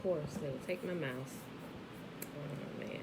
course, they will take my mouse. Oh, man.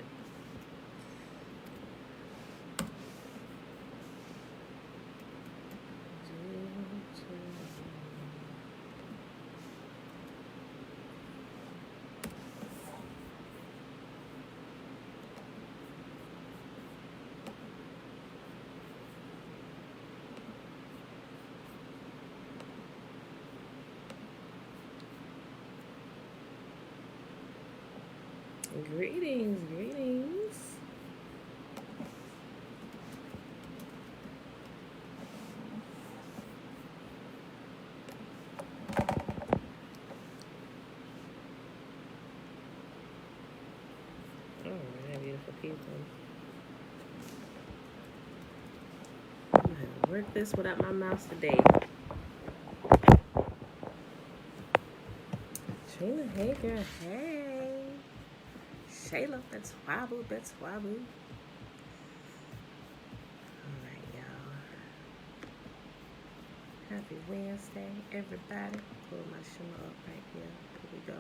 Greetings, greetings. All right, beautiful people. I'm gonna work this without my mouse today. Trina, hey girl, hey. Shayla, that's Wabu, that's Wabu. Alright, y'all. Happy Wednesday, everybody. Pull my shimmer up right here. Here we go.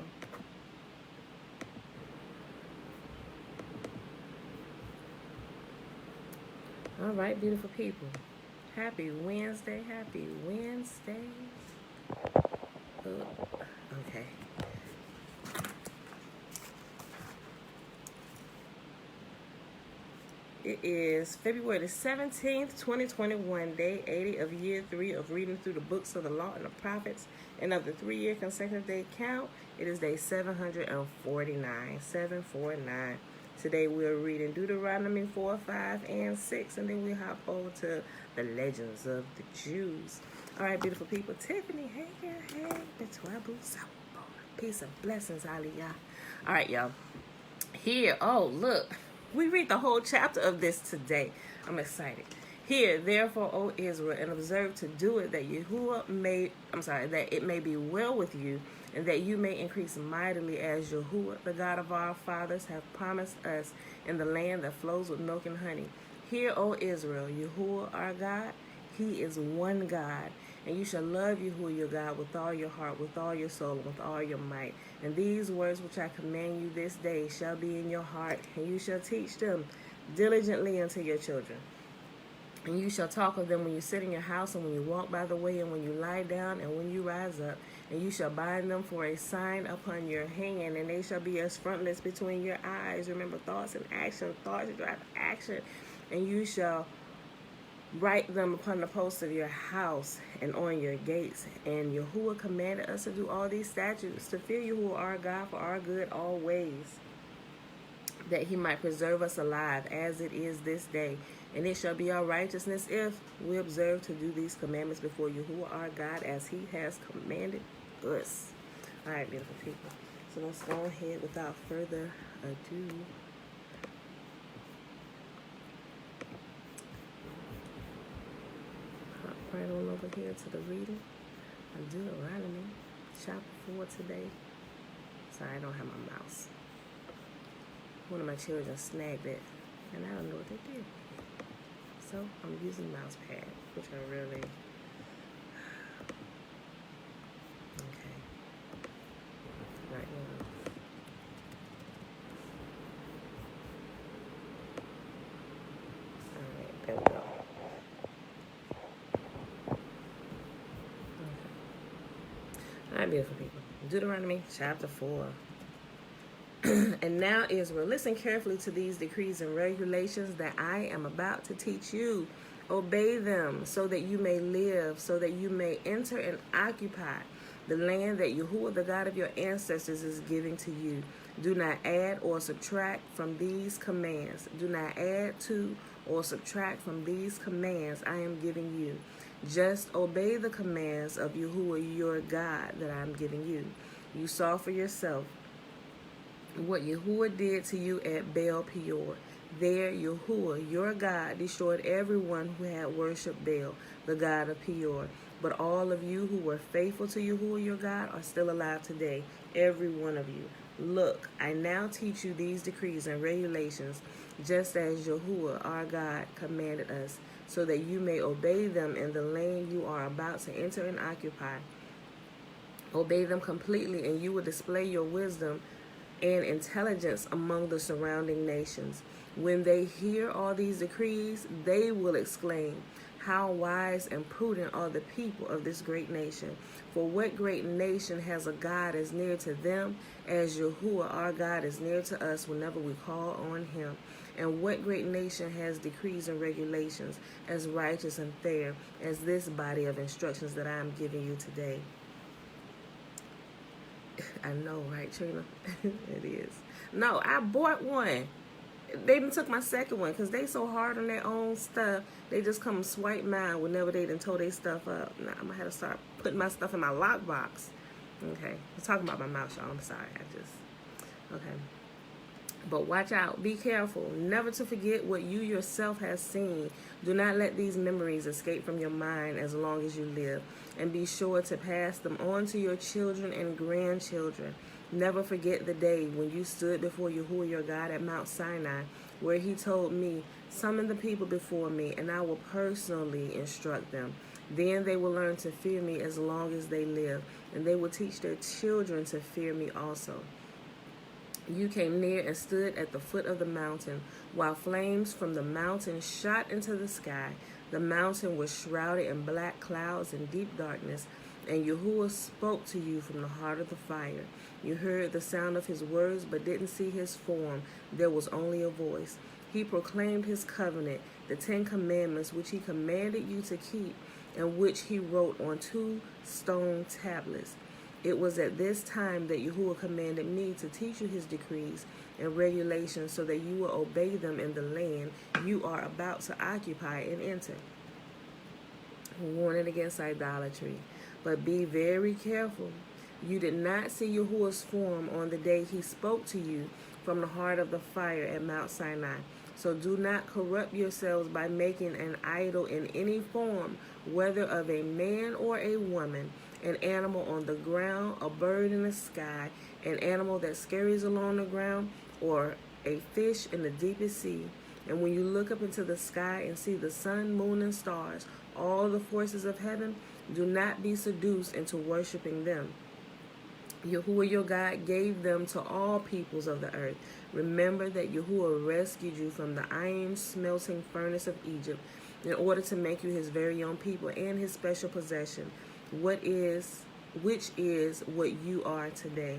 Alright, beautiful people. Happy Wednesday, happy Wednesday. Oh, okay. It is February the 17th, 2021, day 80 of year 3 of reading through the books of the law and the prophets, and of the 3-year consecutive day count, it is day 749, 749. Today we're reading Deuteronomy 4, 5, and 6, and then we hop over to the legends of the Jews. All right, beautiful people. Tiffany, hey girl, hey. Peace and blessings, Aliyah. All right, y'all. Here, oh, look. We read the whole chapter of this today. I'm excited. Hear, therefore, O Israel, and observe to do it, that that it may be well with you, and that you may increase mightily, as Yahuwah, the God of our fathers, have promised us in the land that flows with milk and honey. Hear, O Israel, Yahuwah our God, He is one God. And you shall love Yahuwah your God with all your heart, with all your soul, and with all your might. And these words which I command you this day shall be in your heart, and you shall teach them diligently unto your children. And you shall talk of them when you sit in your house, and when you walk by the way, and when you lie down, and when you rise up. And you shall bind them for a sign upon your hand, and they shall be as frontlets between your eyes. Remember, thoughts and action. Thoughts drive action. And you shall write them upon the posts of your house and on your gates. And Yahuwah commanded us to do all these statutes, to fear Yahuwah our God for our good always, that He might preserve us alive as it is this day. And it shall be our righteousness if we observe to do these commandments before Yahuwah our God as He has commanded us. All right, beautiful people. So let's go ahead without further ado. Right on over here to the reading of Deuteronomy chapter 4 today. Sorry, I don't have my mouse. One of my children snagged it, and I don't know what they did. So I'm using mouse pad, which I really... Okay. Right now. Alright, there we go. All right, beautiful people. Deuteronomy chapter 4. And now, Israel, listen carefully to these decrees and regulations that I am about to teach you. Obey them so that you may live, so that you may enter and occupy the land that Yahuwah, the God of your ancestors, is giving to you. Do not add or subtract from these commands. Do not add to or subtract from these commands I am giving you. Just obey the commands of Yahuwah your God that I am giving you. You saw for yourself what Yahuwah did to you at Baal Peor. There Yahuwah your God destroyed everyone who had worshipped Baal, the god of Peor. But all of you who were faithful to Yahuwah your God are still alive today, every one of you. Look, I now teach you these decrees and regulations, just as Yahuwah our God commanded us, so that you may obey them in the land you are about to enter and occupy. Obey them completely, and you will display your wisdom and intelligence among the surrounding nations. When they hear all these decrees, they will exclaim, how wise and prudent are the people of this great nation. For what great nation has a God as near to them as Yahuwah, our God, is near to us whenever we call on him? And what great nation has decrees and regulations as righteous and fair as this body of instructions that I am giving you today? I know, right, Trina? It is. No, I bought one. They even took my second one because they so hard on their own stuff. They just come and swipe mine whenever they done tore their stuff up. Now I'm going to have to start putting my stuff in my lockbox. Okay. I'm talking about my mouth, y'all. I'm sorry. Okay. But watch out. Be careful. Never to forget what you yourself have seen. Do not let these memories escape from your mind as long as you live. And be sure to pass them on to your children and grandchildren. Never forget the day when you stood before Yahuwah your God at Mount Sinai, where he told me, summon the people before me, and I will personally instruct them. Then they will learn to fear me as long as they live, and they will teach their children to fear me also. You came near and stood at the foot of the mountain, while flames from the mountain shot into the sky. The mountain was shrouded in black clouds and deep darkness, and Yahuwah spoke to you from the heart of the fire. You heard the sound of his words, but didn't see his form. There was only a voice. He proclaimed his covenant, the 10 Commandments, which he commanded you to keep, and which he wrote on 2 stone tablets. It was at this time that Yahuwah commanded me to teach you his decrees and regulations so that you will obey them in the land you are about to occupy and enter. Warning against idolatry. But be very careful. You did not see Yahuwah's form on the day he spoke to you from the heart of the fire at Mount Sinai. So do not corrupt yourselves by making an idol in any form, whether of a man or a woman, an animal on the ground, a bird in the sky, an animal that scurries along the ground, or a fish in the deepest sea. And when you look up into the sky and see the sun, moon, and stars, all the forces of heaven, do not be seduced into worshiping them. Yahuwah your God gave them to all peoples of the earth. Remember that Yahuwah rescued you from the iron smelting furnace of Egypt in order to make you his very own people and his special possession, which is what you are today.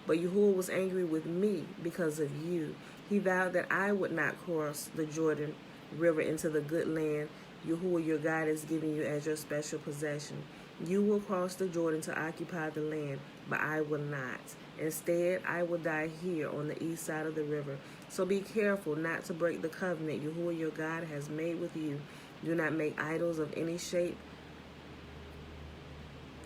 But Yahuwah was angry with me because of you. He vowed that I would not cross the Jordan River into the good land Yahuwah your God is giving you as your special possession. You will cross the Jordan to occupy the land, but I will not. Instead, I will die here on the east side of the river. So be careful not to break the covenant Yahuwah your God has made with you. Do not make idols of any shape.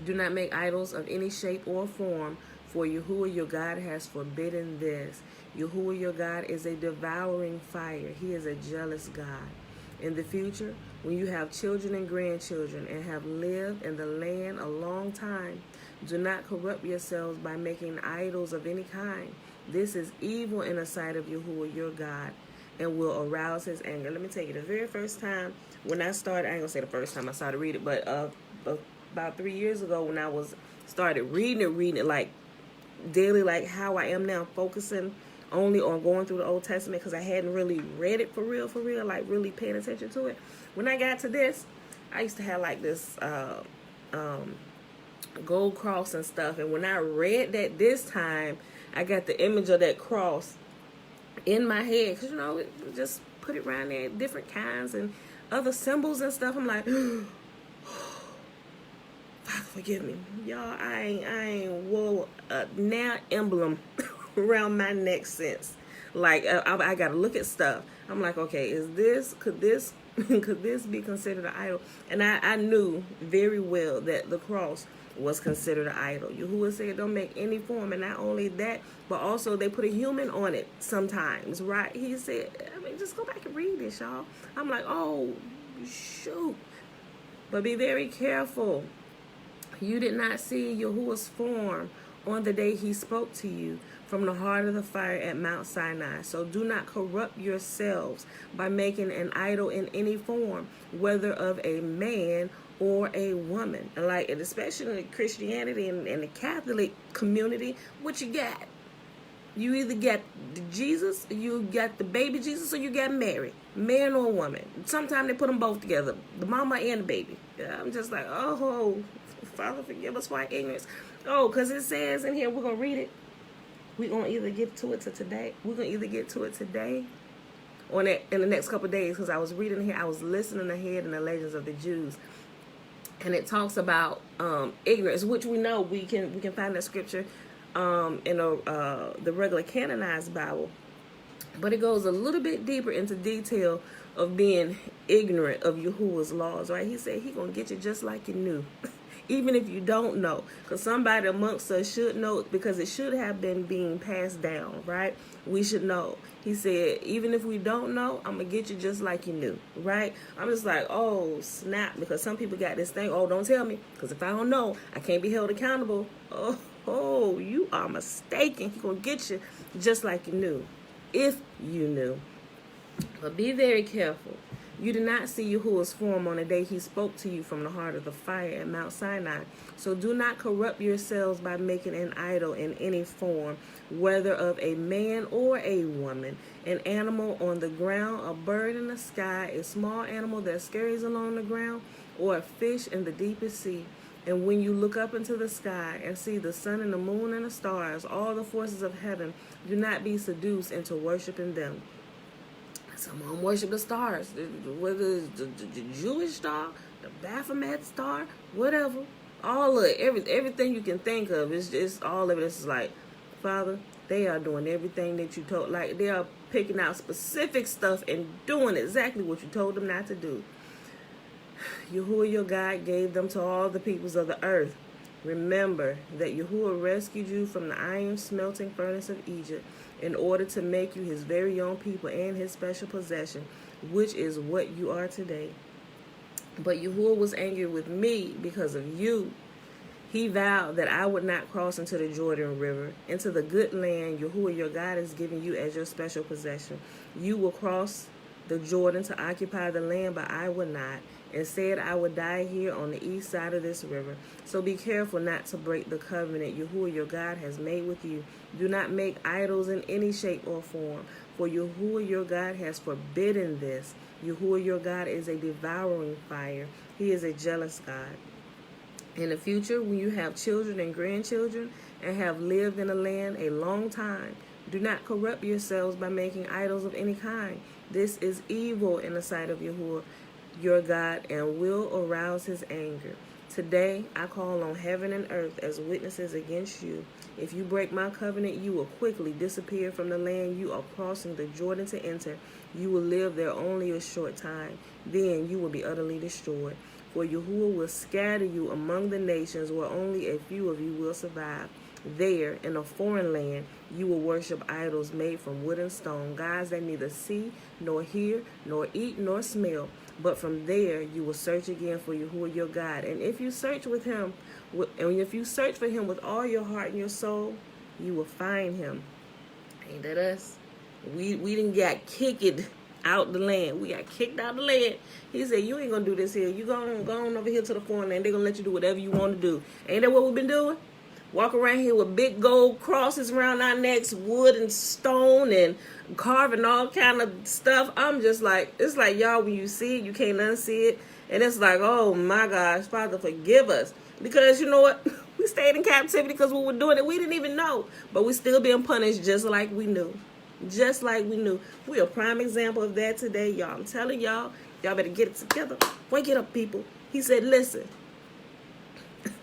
Do not make idols of any shape or form, for Yahuwah your God has forbidden this. Yahuwah your God is a devouring fire. He is a jealous God. In the future, when you have children and grandchildren and have lived in the land a long time, do not corrupt yourselves by making idols of any kind. This is evil in the sight of Yahuwah your God and will arouse his anger. Let me tell you, the very first time when I started, I ain't going to say the first time I started reading it, but about 3 years ago when I started reading it like daily, like how I am now, focusing only on going through the Old Testament because I hadn't really read it for real, like really paying attention to it. When I got to this, I used to have like this gold cross and stuff, and when I read that this time, I got the image of that cross in my head because, it just put it around there, different kinds and other symbols and stuff. I'm like, Father, forgive me. Y'all, I ain't wore a now emblem around my neck since. Like, I got to look at stuff. I'm like, okay, could this be considered an idol? And I knew very well that the cross was considered an idol. Yahuwah said don't make any form, and not only that, but also they put a human on it sometimes, right? He said, just go back and read this, y'all. I'm like, oh, shoot. But be very careful. You did not see Yahuwah's form on the day he spoke to you from the heart of the fire at Mount Sinai. So do not corrupt yourselves by making an idol in any form, whether of a man or a woman. And especially in Christianity and the Catholic community, what you got? You either got Jesus, you got the baby Jesus, or you got Mary, man or woman. Sometimes they put them both together, the mama and the baby. I'm just like, oh, Father, forgive us for our ignorance. Oh, because it says in here, we're going to read it. We're going to either get to it today. We're going to either get to it today or in the next couple of days, because I was reading here, I was listening ahead in the Legends of the Jews. And it talks about ignorance, which we know we can find that scripture in the regular canonized Bible. But it goes a little bit deeper into detail of being ignorant of Yahuwah's laws, right? He said he's going to get you just like you knew. Even if you don't know, because somebody amongst us should know, because it should have been being passed down, right? We should know. He said, even if we don't know, I'm going to get you just like you knew, right? I'm just like, oh, snap, because some people got this thing, oh, don't tell me, because if I don't know, I can't be held accountable. Oh, you are mistaken. He's going to get you just like you knew, if you knew. But be very careful. You did not see Yahuwah's form on the day he spoke to you from the heart of the fire at Mount Sinai. So do not corrupt yourselves by making an idol in any form, whether of a man or a woman, an animal on the ground, a bird in the sky, a small animal that scurries along the ground, or a fish in the deepest sea. And when you look up into the sky and see the sun and the moon and the stars, all the forces of heaven, do not be seduced into worshiping them. Some of them worship the stars, whether it's the Jewish star, the Baphomet star, whatever. All of it, everything you can think of, it's just all of it. It's like, Father, they are doing everything that you told. Like, they are picking out specific stuff and doing exactly what you told them not to do. Yahuwah your God gave them to all the peoples of the earth. Remember that Yahuwah rescued you from the iron smelting furnace of Egypt in order to make you his very own people and his special possession, which is what you are today. But Yahuwah was angry with me because of you. He vowed that I would not cross into the Jordan River, into the good land Yahuwah your God is giving you as your special possession. You will cross the Jordan to occupy the land, but I will not. Instead, I will die here on the east side of this river. So be careful not to break the covenant Yahuwah your God has made with you. Do not make idols in any shape or form, for Yahuwah your God has forbidden this. Yahuwah your God is a devouring fire. He is a jealous God. In the future, when you have children and grandchildren and have lived in the land a long time, do not corrupt yourselves by making idols of any kind. This is evil in the sight of Yahuwah your God and will arouse his anger. Today, I call on heaven and earth as witnesses against you. If you break my covenant, you will quickly disappear from the land you are crossing the Jordan to enter. You will live there only a short time. Then you will be utterly destroyed. For Yahuwah will scatter you among the nations where only a few of you will survive. There, in a foreign land, you will worship idols made from wood and stone, gods that neither see, nor hear, nor eat, nor smell. But from there, you will search again for Yahuwah your God. And if you search for him with all your heart and your soul, you will find him. Ain't that us? We didn't get kicked out the land. We got kicked out the land. He said, you ain't gonna do this here. You go on over here to the foreign land. They're gonna let you do whatever you want to do. Ain't that what we've been doing? Walk around here with big gold crosses around our necks, wood and stone, and carving all kind of stuff. I'm just like, it's like, y'all, when you see it, you can't unsee it. And it's like, oh my gosh, Father, forgive us. Because you know what? We stayed in captivity because we were doing it. We didn't even know. But we still being punished just like we knew. Just like we knew. We're a prime example of that today, y'all. I'm telling y'all better get it together. Wake it up, people. He said, listen.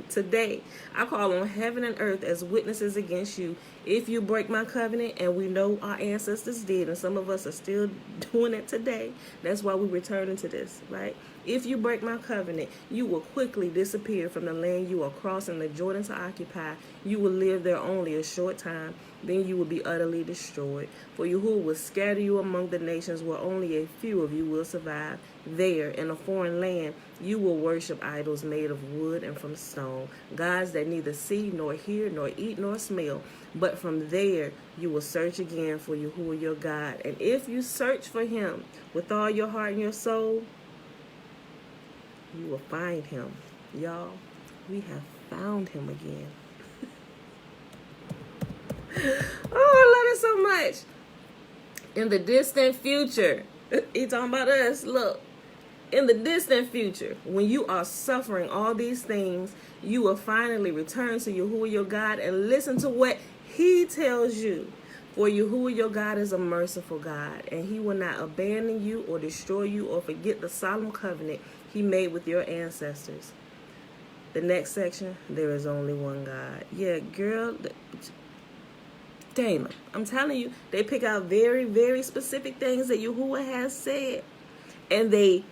Today, I call on heaven and earth as witnesses against you. If you break my covenant, and we know our ancestors did, and some of us are still doing it today, that's why we're returning to this, right? If you break my covenant, you will quickly disappear from the land you are crossing the Jordan to occupy. You will live there only a short time. Then you will be utterly destroyed. For Yahuwah will scatter you among the nations where only a few of you will survive. There, in a foreign land, you will worship idols made of wood and from stone, gods that neither see, nor hear, nor eat, nor smell. But from there, you will search again for Yahuwah your God. And if you search for him with all your heart and your soul, you will find him. Y'all, we have found him again. Oh, I love it so much. In the distant future, he talking about us. Look, in the distant future, when you are suffering all these things, you will finally return to Yahuwah your God and listen to what he tells you. For Yahuwah your God is a merciful God, and he will not abandon you or destroy you or forget the solemn covenant he made with your ancestors. The next section, there is only one God. Yeah, girl, Dana, I'm telling you, they pick out very, very specific things that Yahuwah has said, and they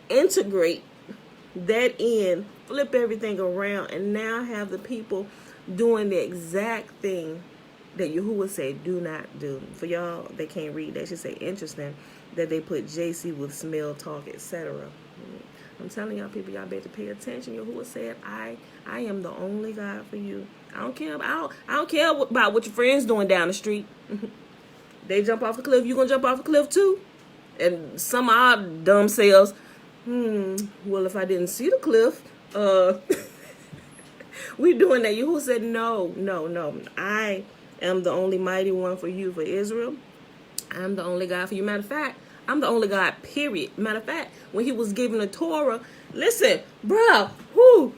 integrate that in, flip everything around, and now have the people doing the exact thing that Yahuwah said do not do. For y'all, they can't read. They should say interesting that they put JC with smell, talk, etc. I'm telling y'all people, y'all better pay attention. Yahuwah said, I am the only God for you. I don't care about what your friends doing down the street. They jump off a cliff, you gonna jump off a cliff too? And some of our dumb selves, well, if I didn't see the cliff, we doing that. Yahuwah said, no. I am the only mighty one for you, for Israel. I'm the only God for you. Matter of fact, I'm the only God, period. Matter of fact, when he was given the Torah, listen, bruh,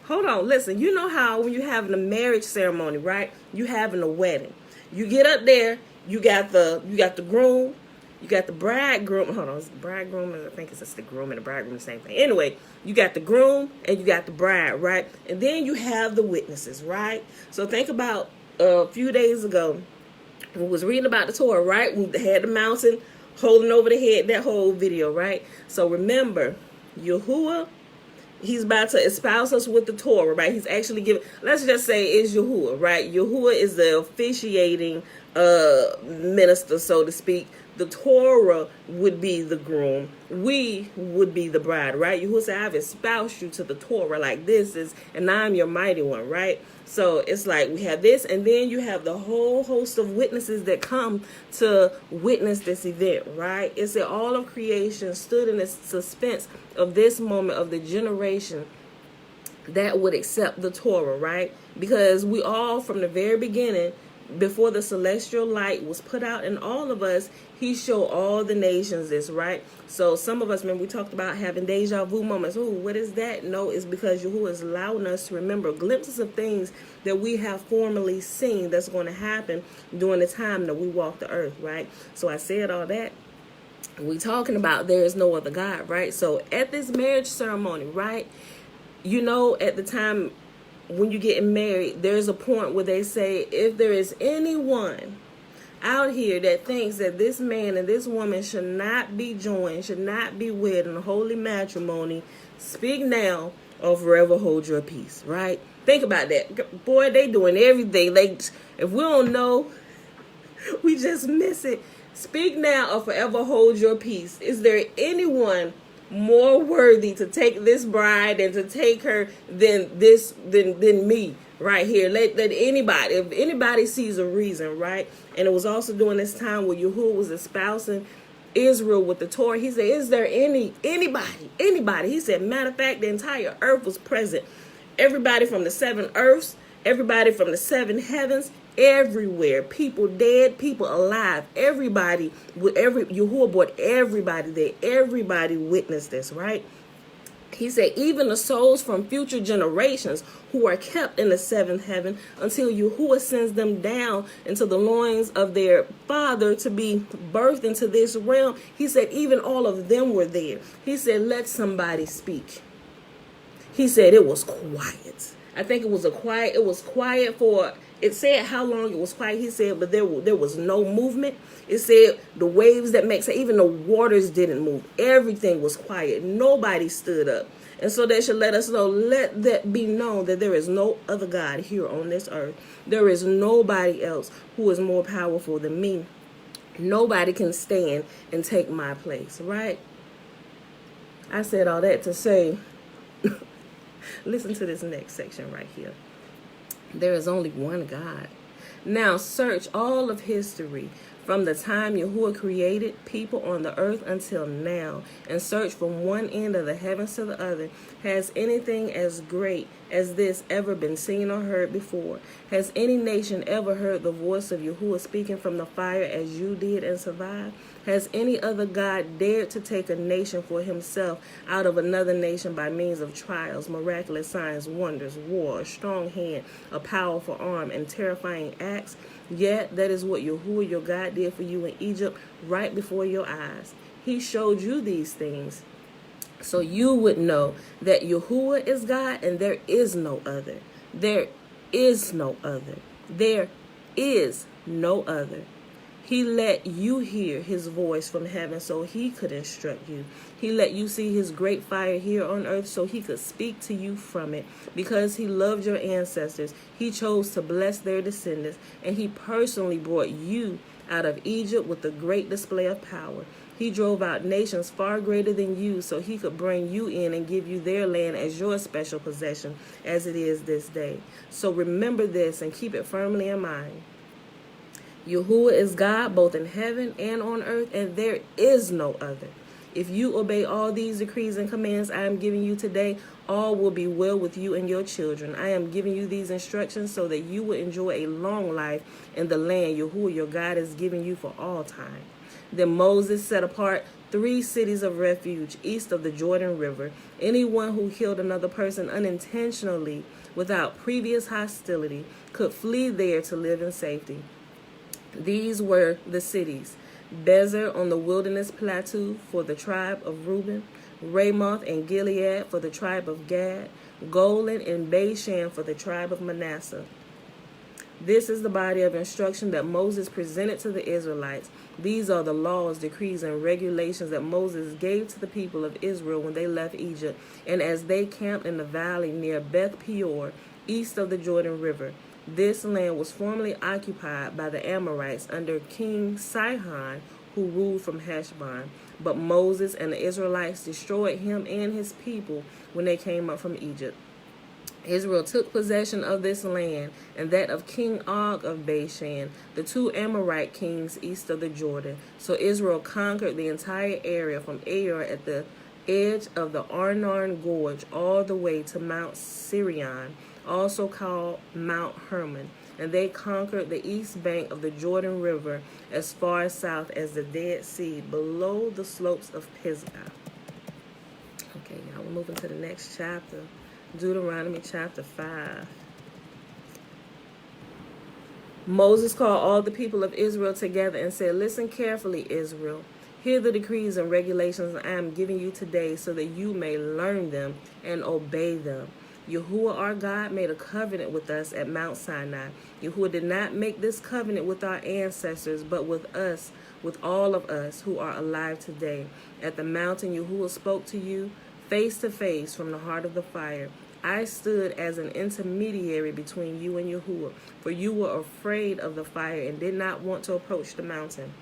hold on, listen. You know how when you're having a marriage ceremony, right? You having a wedding. You get up there, you got the groom, you got the bridegroom. Hold on, it's the bridegroom, I think it's just the groom and the bridegroom, the same thing. Anyway, you got the groom and you got the bride, right? And then you have the witnesses, right? So think about a few days ago, we was reading about the Torah, right? We had the mountain holding over the head, that whole video, right? So remember, Yahuwah, he's about to espouse us with the Torah, right? He's actually giving, let's just say it's Yahuwah, right? Yahuwah is the officiating minister, so to speak. The Torah would be the groom. We would be the bride, right? Yahuwah said, I've espoused you to the Torah, like this is, and I'm your mighty one, right? So it's like we have this, and then you have the whole host of witnesses that come to witness this event, right? It's that all of creation stood in the suspense of this moment of the generation that would accept the Torah, right? Because we all, from the very beginning, before the celestial light was put out in all of us, he showed all the nations this, right? So some of us, remember we talked about having deja vu moments. Oh, what is that? No, it's because Yahuwah is allowing us to remember glimpses of things that we have formerly seen that's going to happen during the time that we walk the earth, right? So I said all that. We talking about there is no other God, right? So at this marriage ceremony, right? You know, at the time when you're getting married, there's a point where they say, if there is anyone out here that thinks that this man and this woman should not be joined, should not be wed in holy matrimony, speak now or forever hold your peace, right? Think about that. Boy, they doing everything. If we don't know, we just miss it. Speak now or forever hold your peace. Is there anyone more worthy to take this bride and to take her than me right here? Let anybody, if anybody sees a reason, right? And it was also during this time where Yahuwah was espousing Israel with the Torah. He said, is there anybody? He said, matter of fact, the entire earth was present. Everybody from the 7 earths, everybody from the 7 heavens, everywhere, people dead, people alive, everybody, Yahuwah brought everybody there, everybody witnessed this, right? He said, even the souls from future generations who are kept in the 7th heaven until Yahuwah sends them down into the loins of their father to be birthed into this realm. He said, even all of them were there. He said, let somebody speak. He said it was quiet. I think it was quiet for, it said how long it was quiet. He said, but there was no movement. It said the waves that make, even the waters didn't move. Everything was quiet. Nobody stood up. And so that should let us know, let that be known that there is no other God here on this earth. There is nobody else who is more powerful than me. Nobody can stand and take my place, right? I said all that to say, listen to this next section right here. There is only one God. Now search all of history from the time Yahuwah created people on the earth until now, and searched from one end of the heavens to the other, has anything as great as this ever been seen or heard before? Has any nation ever heard the voice of Yahuwah speaking from the fire as you did and survived? Has any other God dared to take a nation for himself out of another nation by means of trials, miraculous signs, wonders, war, a strong hand, a powerful arm, and terrifying acts? Yet that is what Yahuwah your God did for you in Egypt right before your eyes. He showed you these things so you would know that Yahuwah is God and there is no other. There is no other. There is no other. He let you hear his voice from heaven so he could instruct you. He let you see his great fire here on earth so he could speak to you from it. Because he loved your ancestors, he chose to bless their descendants, and he personally brought you out of Egypt with a great display of power. He drove out nations far greater than you so he could bring you in and give you their land as your special possession, as it is this day. So remember this and keep it firmly in mind. Yahuwah is God both in heaven and on earth, and there is no other. If you obey all these decrees and commands I am giving you today, all will be well with you and your children. I am giving you these instructions so that you will enjoy a long life in the land Yahuwah your God is giving you for all time. Then Moses set apart 3 cities of refuge east of the Jordan River. Anyone who killed another person unintentionally without previous hostility could flee there to live in safety. These were the cities: Bezer on the wilderness plateau for the tribe of Reuben, Ramoth and Gilead for the tribe of Gad, Golan and Bashan for the tribe of Manasseh. This is the body of instruction that Moses presented to the Israelites. These are the laws, decrees, and regulations that Moses gave to the people of Israel when they left Egypt, and as they camped in the valley near Beth Peor, east of the Jordan River. This land was formerly occupied by the Amorites under King Sihon, who ruled from Heshbon. But Moses and the Israelites destroyed him and his people when they came up from Egypt. Israel took possession of this land and that of King Og of Bashan, the 2 Amorite kings east of the Jordan. So Israel conquered the entire area from Ar at the edge of the Arnon Gorge all the way to Mount Sirion, also called Mount Hermon, and they conquered the east bank of the Jordan River as far south as the Dead Sea, below the slopes of Pisgah. Okay, now we're moving to the next chapter, Deuteronomy chapter 5. Moses called all the people of Israel together and said, "Listen carefully, Israel. Hear the decrees and regulations I am giving you today so that you may learn them and obey them. Yahuwah our God made a covenant with us at Mount Sinai. Yahuwah did not make this covenant with our ancestors, but with us, with all of us who are alive today. At the mountain Yahuwah spoke to you face to face from the heart of the fire. I stood as an intermediary between you and Yahuwah, for you were afraid of the fire and did not want to approach the mountain.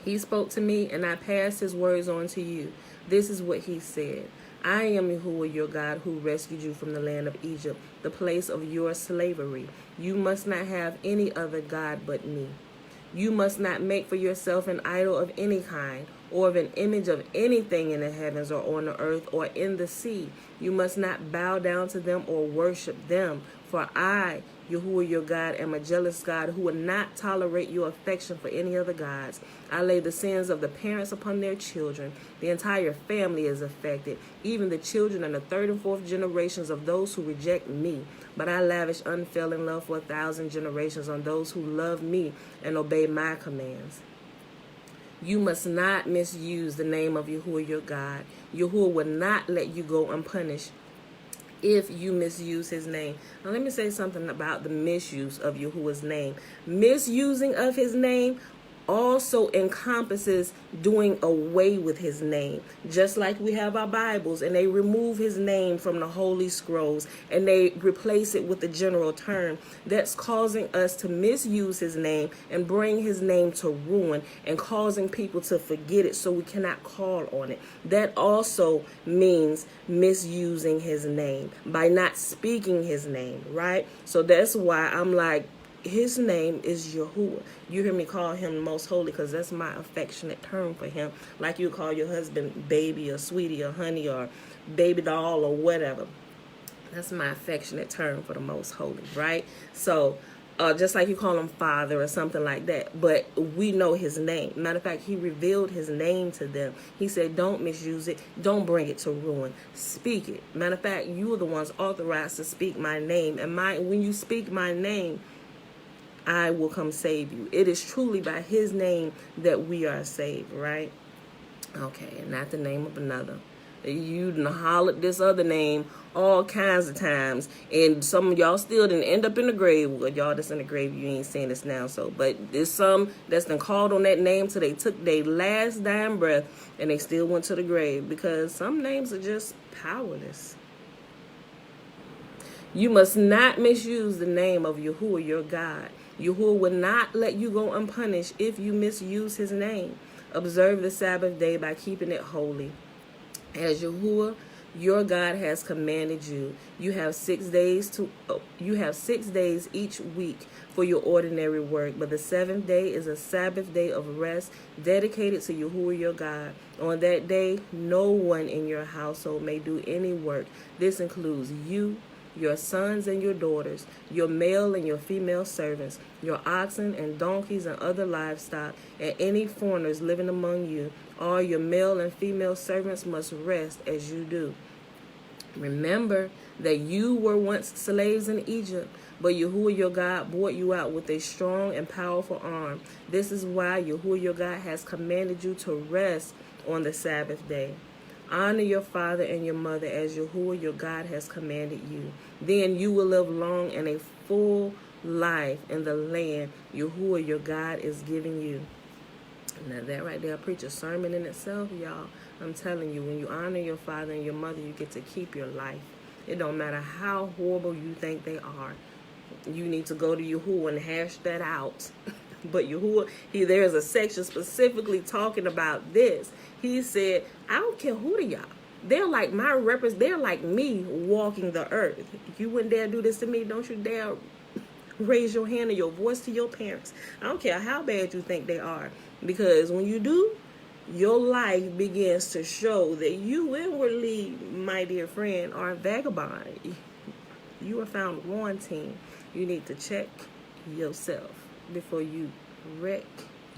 He spoke to me, and I passed his words on to you. This is what he said. I am Yahuwah your God who rescued you from the land of Egypt, the place of your slavery. You must not have any other God but me. You must not make for yourself an idol of any kind, or of an image of anything in the heavens or on the earth or in the sea. You must not bow down to them or worship them. For I, Yahuwah your God, am a jealous God who will not tolerate your affection for any other gods. I lay the sins of the parents upon their children. The entire family is affected, even the children and the 3rd and 4th generations of those who reject me. But I lavish unfailing love for 1,000 generations on those who love me and obey my commands. You must not misuse the name of Yahuwah your God. Yahuwah will not let you go unpunished if you misuse his name." Now let me say something about the misuse of Yahuwah's name. Misusing of his name also encompasses doing away with his name. Just like we have our Bibles and they remove his name from the Holy Scrolls and they replace it with a general term, that's causing us to misuse his name and bring his name to ruin and causing people to forget it so we cannot call on it. That also means misusing his name by not speaking his name, right? So that's why I'm like, his name is Yahuwah. You hear me call him most holy because that's my affectionate term for him. Like you call your husband baby or sweetie or honey or baby doll or whatever. That's my affectionate term for the most holy, right? So just like you call him father or something like that. But we know his name. Matter of fact, he revealed his name to them. He said, don't misuse it. Don't bring it to ruin. Speak it. Matter of fact, you are the ones authorized to speak my name. And when you speak my name, I will come save you. It is truly by his name that we are saved, right? Okay, and not the name of another. You done hollered this other name all kinds of times, and some of y'all still didn't end up in the grave. Well, y'all that's in the grave, you ain't saying this now, so, but there's some that's been called on that name till they took their last dying breath, and they still went to the grave, because some names are just powerless. You must not misuse the name of Yahuwah, your God. Yahuwah will not let you go unpunished if you misuse his name. Observe the Sabbath day by keeping it holy. As Yahuwah, your God has commanded you. You have 6 days each week for your ordinary work, but the seventh day is a Sabbath day of rest dedicated to Yahuwah your God. On that day, no one in your household may do any work. This includes you, your sons and your daughters, your male and your female servants, your oxen and donkeys and other livestock, and any foreigners living among you. All your male and female servants must rest as you do. Remember that you were once slaves in Egypt, but Yahuwah your God brought you out with a strong and powerful arm. This is why Yahuwah your God has commanded you to rest on the Sabbath day. Honor your father and your mother as Yahuwah your God has commanded you. Then you will live long and a full life in the land Yahuwah your God is giving you. Now that right there, preach a sermon in itself, y'all. I'm telling you, when you honor your father and your mother, you get to keep your life. It don't matter how horrible you think they are. You need to go to Yahuwah and hash that out. But Yahuwah, there is a section specifically talking about this. He said, I don't care who they are. They're like my they're like me walking the earth. If you wouldn't dare do this to me, don't you dare raise your hand or your voice to your parents. I don't care how bad you think they are. Because when you do, your life begins to show that you inwardly, my dear friend, are a vagabond. You are found wanting. You need to check yourself before you wreck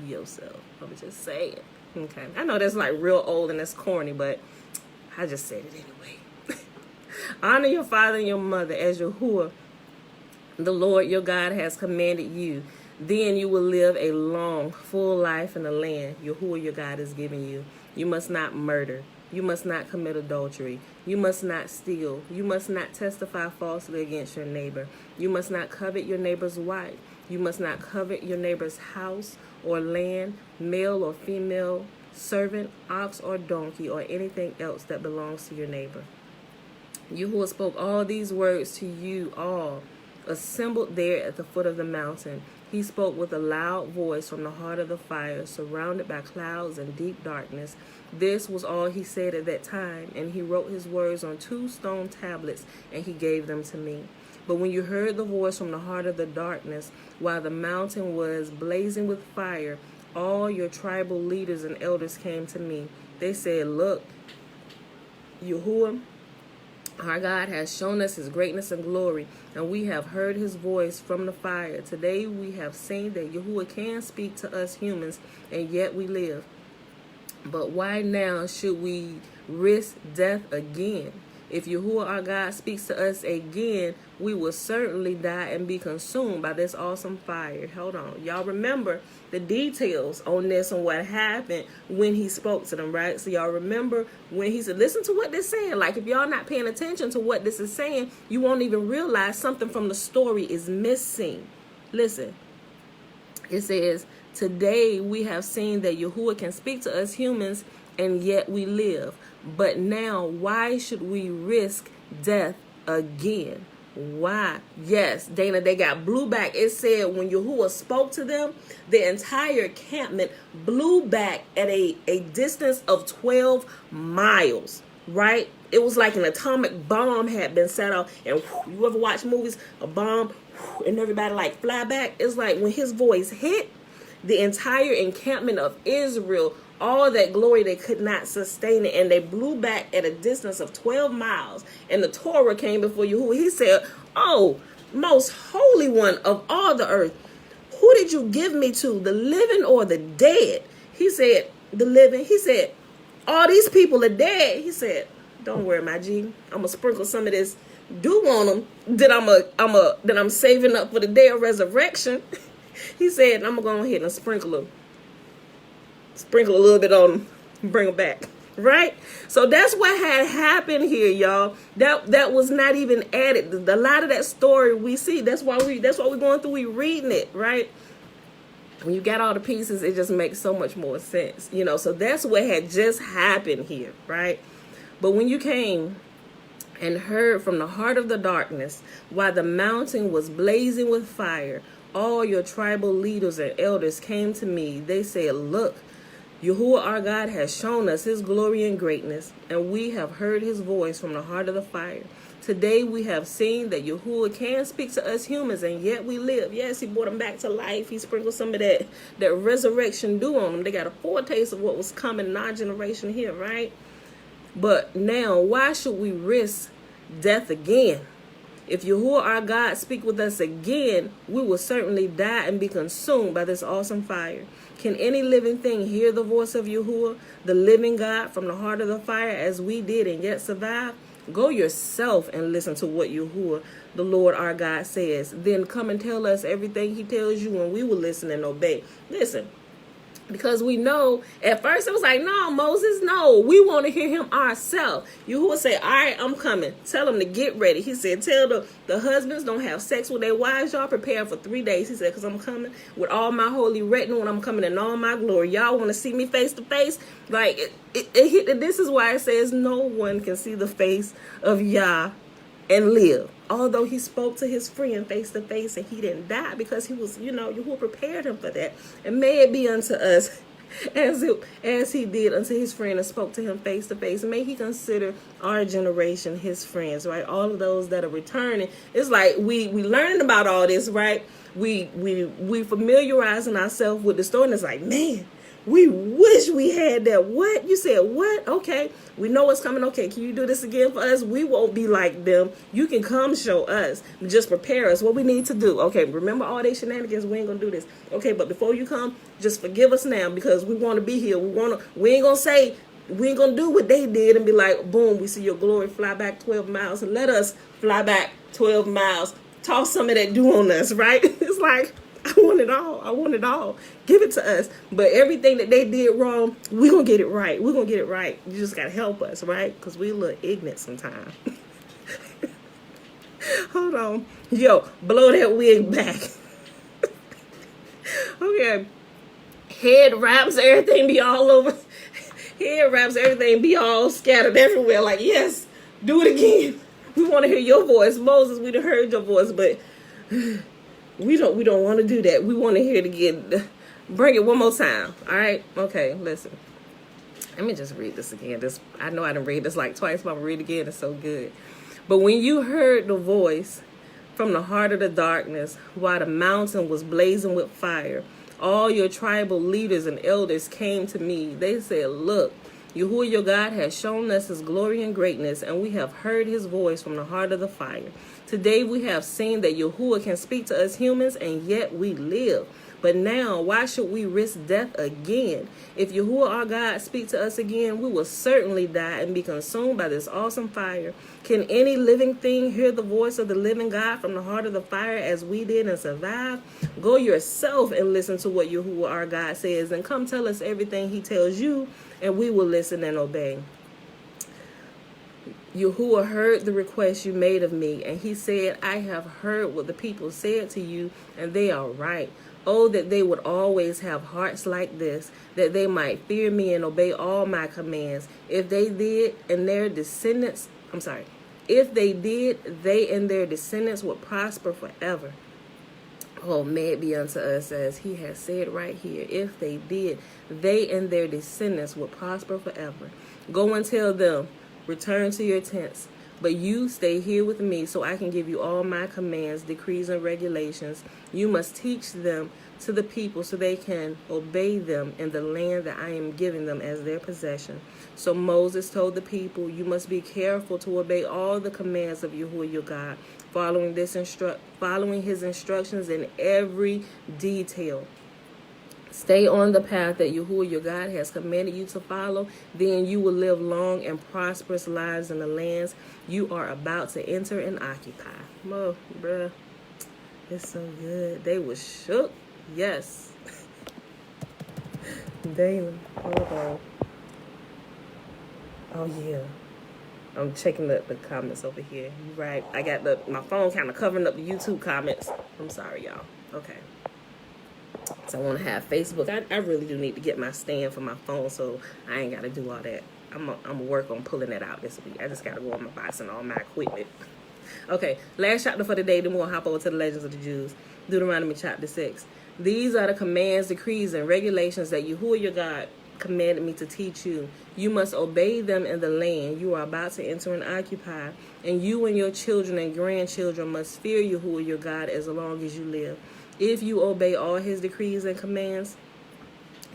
yourself. I'm just saying. Okay. I know that's like real old and that's corny, but I just said it anyway. Honor your father and your mother as Yahuwah, the Lord your God, has commanded you. Then you will live a long, full life in the land Yahuwah your God is giving you. You must not murder. You must not commit adultery. You must not steal. You must not testify falsely against your neighbor. You must not covet your neighbor's wife. You must not covet your neighbor's house or land, male or female, servant, ox or donkey, or anything else that belongs to your neighbor. Yahuwah spoke all these words to you all, assembled there at the foot of the mountain. He spoke with a loud voice from the heart of the fire, surrounded by clouds and deep darkness. This was all he said at that time, and he wrote his words on 2 stone tablets, and he gave them to me. But when you heard the voice from the heart of the darkness, while the mountain was blazing with fire, all your tribal leaders and elders came to me. They said, look, Yahuwah, our God has shown us his greatness and glory, and we have heard his voice from the fire. Today we have seen that Yahuwah can speak to us humans, and yet we live. But why now should we risk death again? If Yahuwah our God speaks to us again, we will certainly die and be consumed by this awesome fire. Hold on. Y'all remember the details on this and what happened when he spoke to them, right? So y'all remember when he said, listen to what they're saying. Like if y'all not paying attention to what this is saying, you won't even realize something from the story is missing. Listen. It says, today we have seen that Yahuwah can speak to us humans and yet we live. But now, why should we risk death again? Why? Yes, Dana, they got blew back. It said when Yahuwah spoke to them, the entire encampment blew back at a distance of 12 miles. right? It was like an atomic bomb had been set off. And you ever watch movies, a bomb, and everybody like fly back? It's like when his voice hit, the entire encampment of Israel, all that glory, they could not sustain it. And they blew back at a distance of 12 miles. And the Torah came before Yahuwah. He said, oh, most holy one of all the earth, who did you give me to, the living or the dead? He said, the living. He said, all these people are dead. He said, don't worry, my G. I'm going to sprinkle some of this dew on them that I'm saving up for the day of resurrection. He said, I'm going to go ahead and sprinkle a little bit on them and bring them back. Right? So that's what had happened here, y'all. That was not even added. A lot of that story we see, that's why we're going through, we reading it, right? When you got all the pieces, it just makes so much more sense. So that's what had just happened here, right? But when you came and heard from the heart of the darkness, while the mountain was blazing with fire, all your tribal leaders and elders came to me. They said, look, Yahuwah our God has shown us his glory and greatness, and we have heard his voice from the heart of the fire. Today we have seen that Yahuwah can speak to us humans, and yet we live. Yes, he brought them back to life. He sprinkled some of that resurrection dew on them. They got a foretaste of what was coming in our generation here, right? But now, why should we risk death again? If Yahuwah our God speak with us again, we will certainly die and be consumed by this awesome fire. Can any living thing hear the voice of Yahuwah, the living God, from the heart of the fire as we did and yet survive? Go yourself and listen to what Yahuwah, the Lord our God, says. Then come and tell us everything he tells you, and we will listen and obey. Listen. Because we know, at first it was like, no, Moses, no. We want to hear him ourselves. Yahuwah say, all right, I'm coming. Tell them to get ready. He said, tell the husbands don't have sex with their wives. Y'all prepare for 3 days. He said, because I'm coming with all my holy retinue and I'm coming in all my glory. Y'all want to see me face to face? Like, this is why it says no one can see the face of Yah and live. Although he spoke to his friend face to face and he didn't die because he was, Yahuwah prepared him for that. And may it be unto us as he did unto his friend and spoke to him face to face. May he consider our generation his friends, right? All of those that are returning. It's like we learning about all this, right? We familiarizing ourselves with the story, and it's like, man, we wish we had that. What? You said what? Okay. We know what's coming. Okay. Can you do this again for us? We won't be like them. You can come show us. Just prepare us what we need to do. Okay. Remember all these shenanigans. We ain't going to do this. Okay. But before you come, just forgive us now because we want to be here. We ain't going to say, we ain't going to do what they did and be like, boom, we see your glory fly back 12 miles and let us fly back 12 miles. Toss some of that dew on us, right? It's like, I want it all. I want it all. Give it to us. But everything that they did wrong, we're going to get it right. We're going to get it right. You just got to help us, right? Because we a little ignorant sometimes. Hold on. Yo, blow that wig back. Okay. Head wraps, everything be all over. Head wraps, everything be all scattered everywhere. Like, yes, do it again. We want to hear your voice. Moses, we done heard your voice, but we don't want to do that. We want to hear it again. Bring it one more time. All right? Okay, listen. Let me just read this again. I know I done read this like twice, but I'm going to read it again. It's so good. But when you heard the voice from the heart of the darkness, while the mountain was blazing with fire, all your tribal leaders and elders came to me. They said, look, Yahuwah your God has shown us his glory and greatness, and we have heard his voice from the heart of the fire. Today we have seen that Yahuwah can speak to us humans, and yet we live. But now, why should we risk death again? If Yahuwah our God speak to us again, we will certainly die and be consumed by this awesome fire. Can any living thing hear the voice of the living God from the heart of the fire as we did and survive? Go yourself and listen to what Yahuwah our God says, and come tell us everything he tells you, and we will listen and obey. Yahuwah heard the request you made of me, and he said, I have heard what the people said to you, and they are right. Oh, that they would always have hearts like this, that they might fear me and obey all my commands. If they did, and their descendants, if they did, they and their descendants would prosper forever. Oh, may it be unto us as he has said right here. If they did, they and their descendants would prosper forever. Go and tell them, return to your tents. But you stay here with me so I can give you all my commands, decrees, and regulations. You must teach them to the people so they can obey them in the land that I am giving them as their possession. So Moses told the people, you must be careful to obey all the commands of Yahuwah your God, following his instructions in every detail. Stay on the path that Yahuwah your God has commanded you to follow. Then you will live long and prosperous lives in the lands you are about to enter and occupy. Oh, bruh. It's so good. They were shook. Yes. Damn. Hold on. Oh, yeah. I'm checking the comments over here. You're right. I got my phone kind of covering up the YouTube comments. I'm sorry, y'all. Okay. So I want to have Facebook. I really do need to get my stand for my phone, so I ain't got to do all that. I'm going to work on pulling that out this week. I just got to go on my box and all my equipment. Okay, last chapter for the day, then we'll hop over to the Legends of the Jews. Deuteronomy chapter 6. These are the commands, decrees, and regulations that Yahuwah your God commanded me to teach you. You must obey them in the land you are about to enter and occupy, and you and your children and grandchildren must fear Yahuwah your God as long as you live. If you obey all his decrees and commands,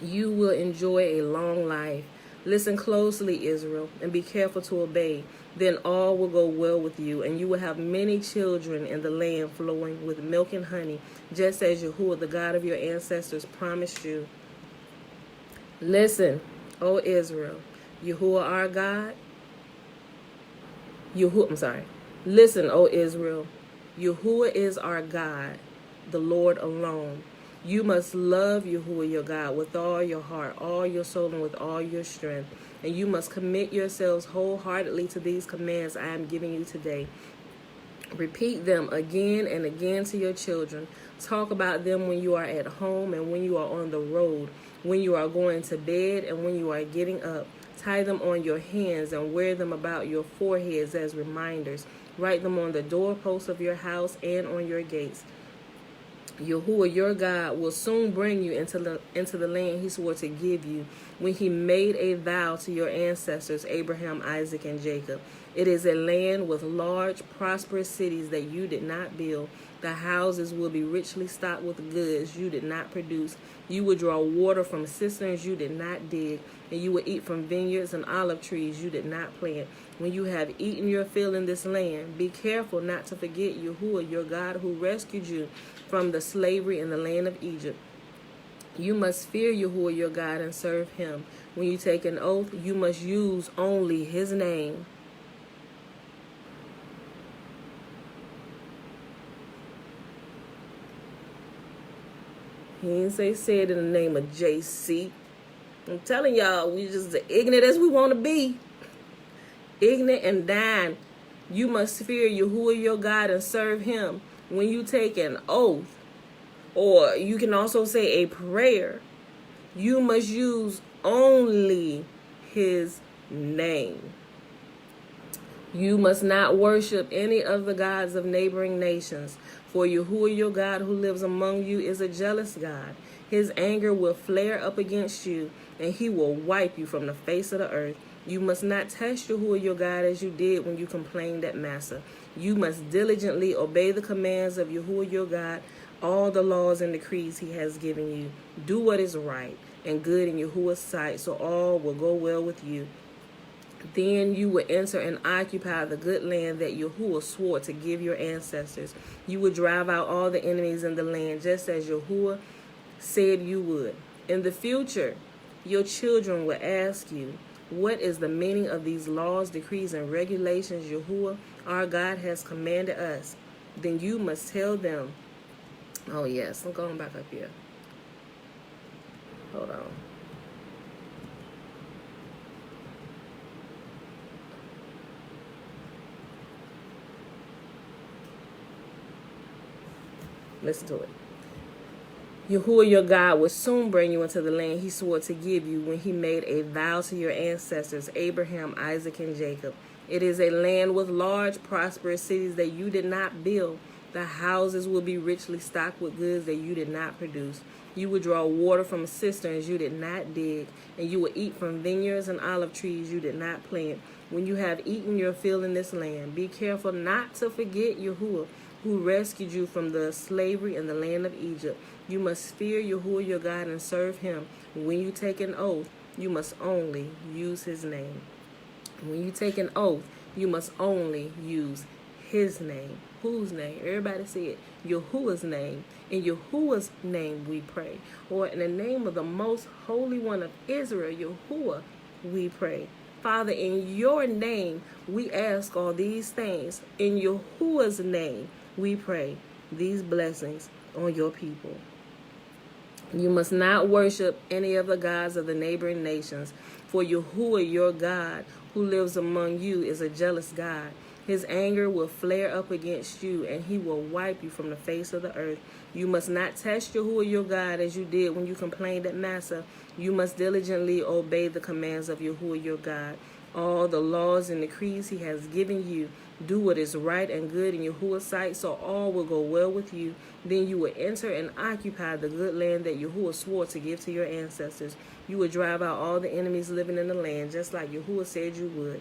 you will enjoy a long life. Listen closely, Israel, and be careful to obey. Then all will go well with you, and you will have many children in the land flowing with milk and honey, just as Yahuwah, the God of your ancestors, promised you. Listen, O Israel, Yahuwah our God. Listen, O Israel, Yahuwah is our God, the Lord alone. You must love Yahuwah your God with all your heart, all your soul, and with all your strength. And you must commit yourselves wholeheartedly to these commands I am giving you today. Repeat them again and again to your children. Talk about them when you are at home and when you are on the road, when you are going to bed and when you are getting up. Tie them on your hands and wear them about your foreheads as reminders. Write them on the doorposts of your house and on your gates. Yahuwah your God will soon bring you into the land he swore to give you when he made a vow to your ancestors Abraham, Isaac, and Jacob. It is a land with large, prosperous cities that you did not build. The houses will be richly stocked with goods you did not produce. You will draw water from cisterns you did not dig, and you will eat from vineyards and olive trees you did not plant. When you have eaten your fill in this land, be careful not to forget Yahuwah your God who rescued you from the slavery in the land of Egypt. You must fear Yahuwah your God and serve him. When you take an oath, you must use only his name. He didn't say it in the name of JC. I'm telling y'all, we just as ignorant as we want to be. Ignorant and dying. You must fear Yahuwah your God and serve him. When you take an oath, or you can also say a prayer, you must use only his name. You must not worship any of the gods of neighboring nations, for Yahuwah your God who lives among you is a jealous God. His anger will flare up against you, and he will wipe you from the face of the earth. You must not test Yahuwah your God as you did when you complained at Massa. You must diligently obey the commands of Yahuwah your God, all the laws and decrees he has given you. Do what is right and good in Yahuwah's sight, so all will go well with you. Then you will enter and occupy the good land that Yahuwah swore to give your ancestors. You will drive out all the enemies in the land, just as Yahuwah said you would. In the future, your children will ask you, what is the meaning of these laws, decrees, and regulations Yahuwah, our God, has commanded us? Then you must tell them, oh yes, I'm going back up here. Hold on. Listen to it. Yahuwah your God will soon bring you into the land he swore to give you when he made a vow to your ancestors, Abraham, Isaac, and Jacob. It is a land with large, prosperous cities that you did not build. The houses will be richly stocked with goods that you did not produce. You will draw water from cisterns you did not dig, and you will eat from vineyards and olive trees you did not plant. when you have eaten your fill in this land. Be careful not to forget Yahuwah, who rescued you from the slavery in the land of Egypt. You must fear Yahuwah your God and serve him. When you take an oath, you must only use his name. When you take an oath, you must only use his name. Whose name? Everybody say it. Yahuwah's name. In Yahuwah's name we pray. Or in the name of the most holy one of Israel, Yahuwah, we pray. Father, in your name we ask all these things. In Yahuwah's name we pray these blessings on your people. You must not worship any of the gods of the neighboring nations, for Yahuwah your God, who lives among you, is a jealous God. His anger will flare up against you, and he will wipe you from the face of the earth. You must not test Yahuwah your God as you did when you complained at Massa. You must diligently obey the commands of Yahuwah your God. All the laws and decrees he has given you. Do what is right and good in Yahuwah's sight, so all will go well with you. Then you will enter and occupy the good land that Yahuwah swore to give to your ancestors. You will drive out all the enemies living in the land, just like Yahuwah said you would.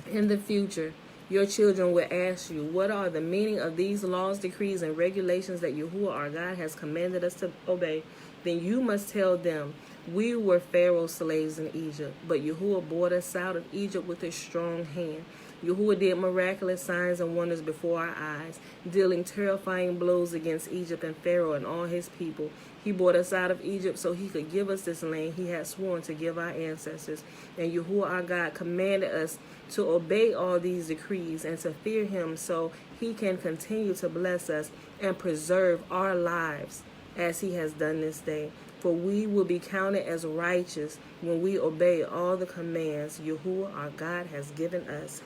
In the future, your children will ask you, what are the meaning of these laws, decrees, and regulations that Yahuwah our God has commanded us to obey? Then you must tell them, we were Pharaoh's slaves in Egypt, but Yahuwah brought us out of Egypt with his strong hand. Yahuwah did miraculous signs and wonders before our eyes, dealing terrifying blows against Egypt and Pharaoh and all his people. He brought us out of Egypt so he could give us this land he had sworn to give our ancestors. And Yahuwah our God commanded us to obey all these decrees and to fear him so he can continue to bless us and preserve our lives as he has done this day. For we will be counted as righteous when we obey all the commands Yahuwah our God has given us.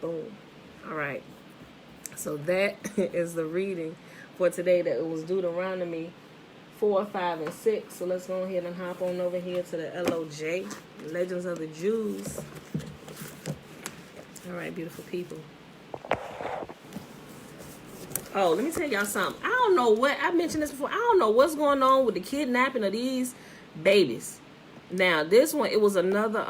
Boom. All right. So that is the reading for today. That it was Deuteronomy 4, 5, and 6. So let's go ahead and hop on over here to the LOJ, Legends of the Jews. All right, beautiful people. Oh, let me tell y'all something. I don't know what, I mentioned this before. I don't know what's going on with the kidnapping of these babies. Now, this one, it was another,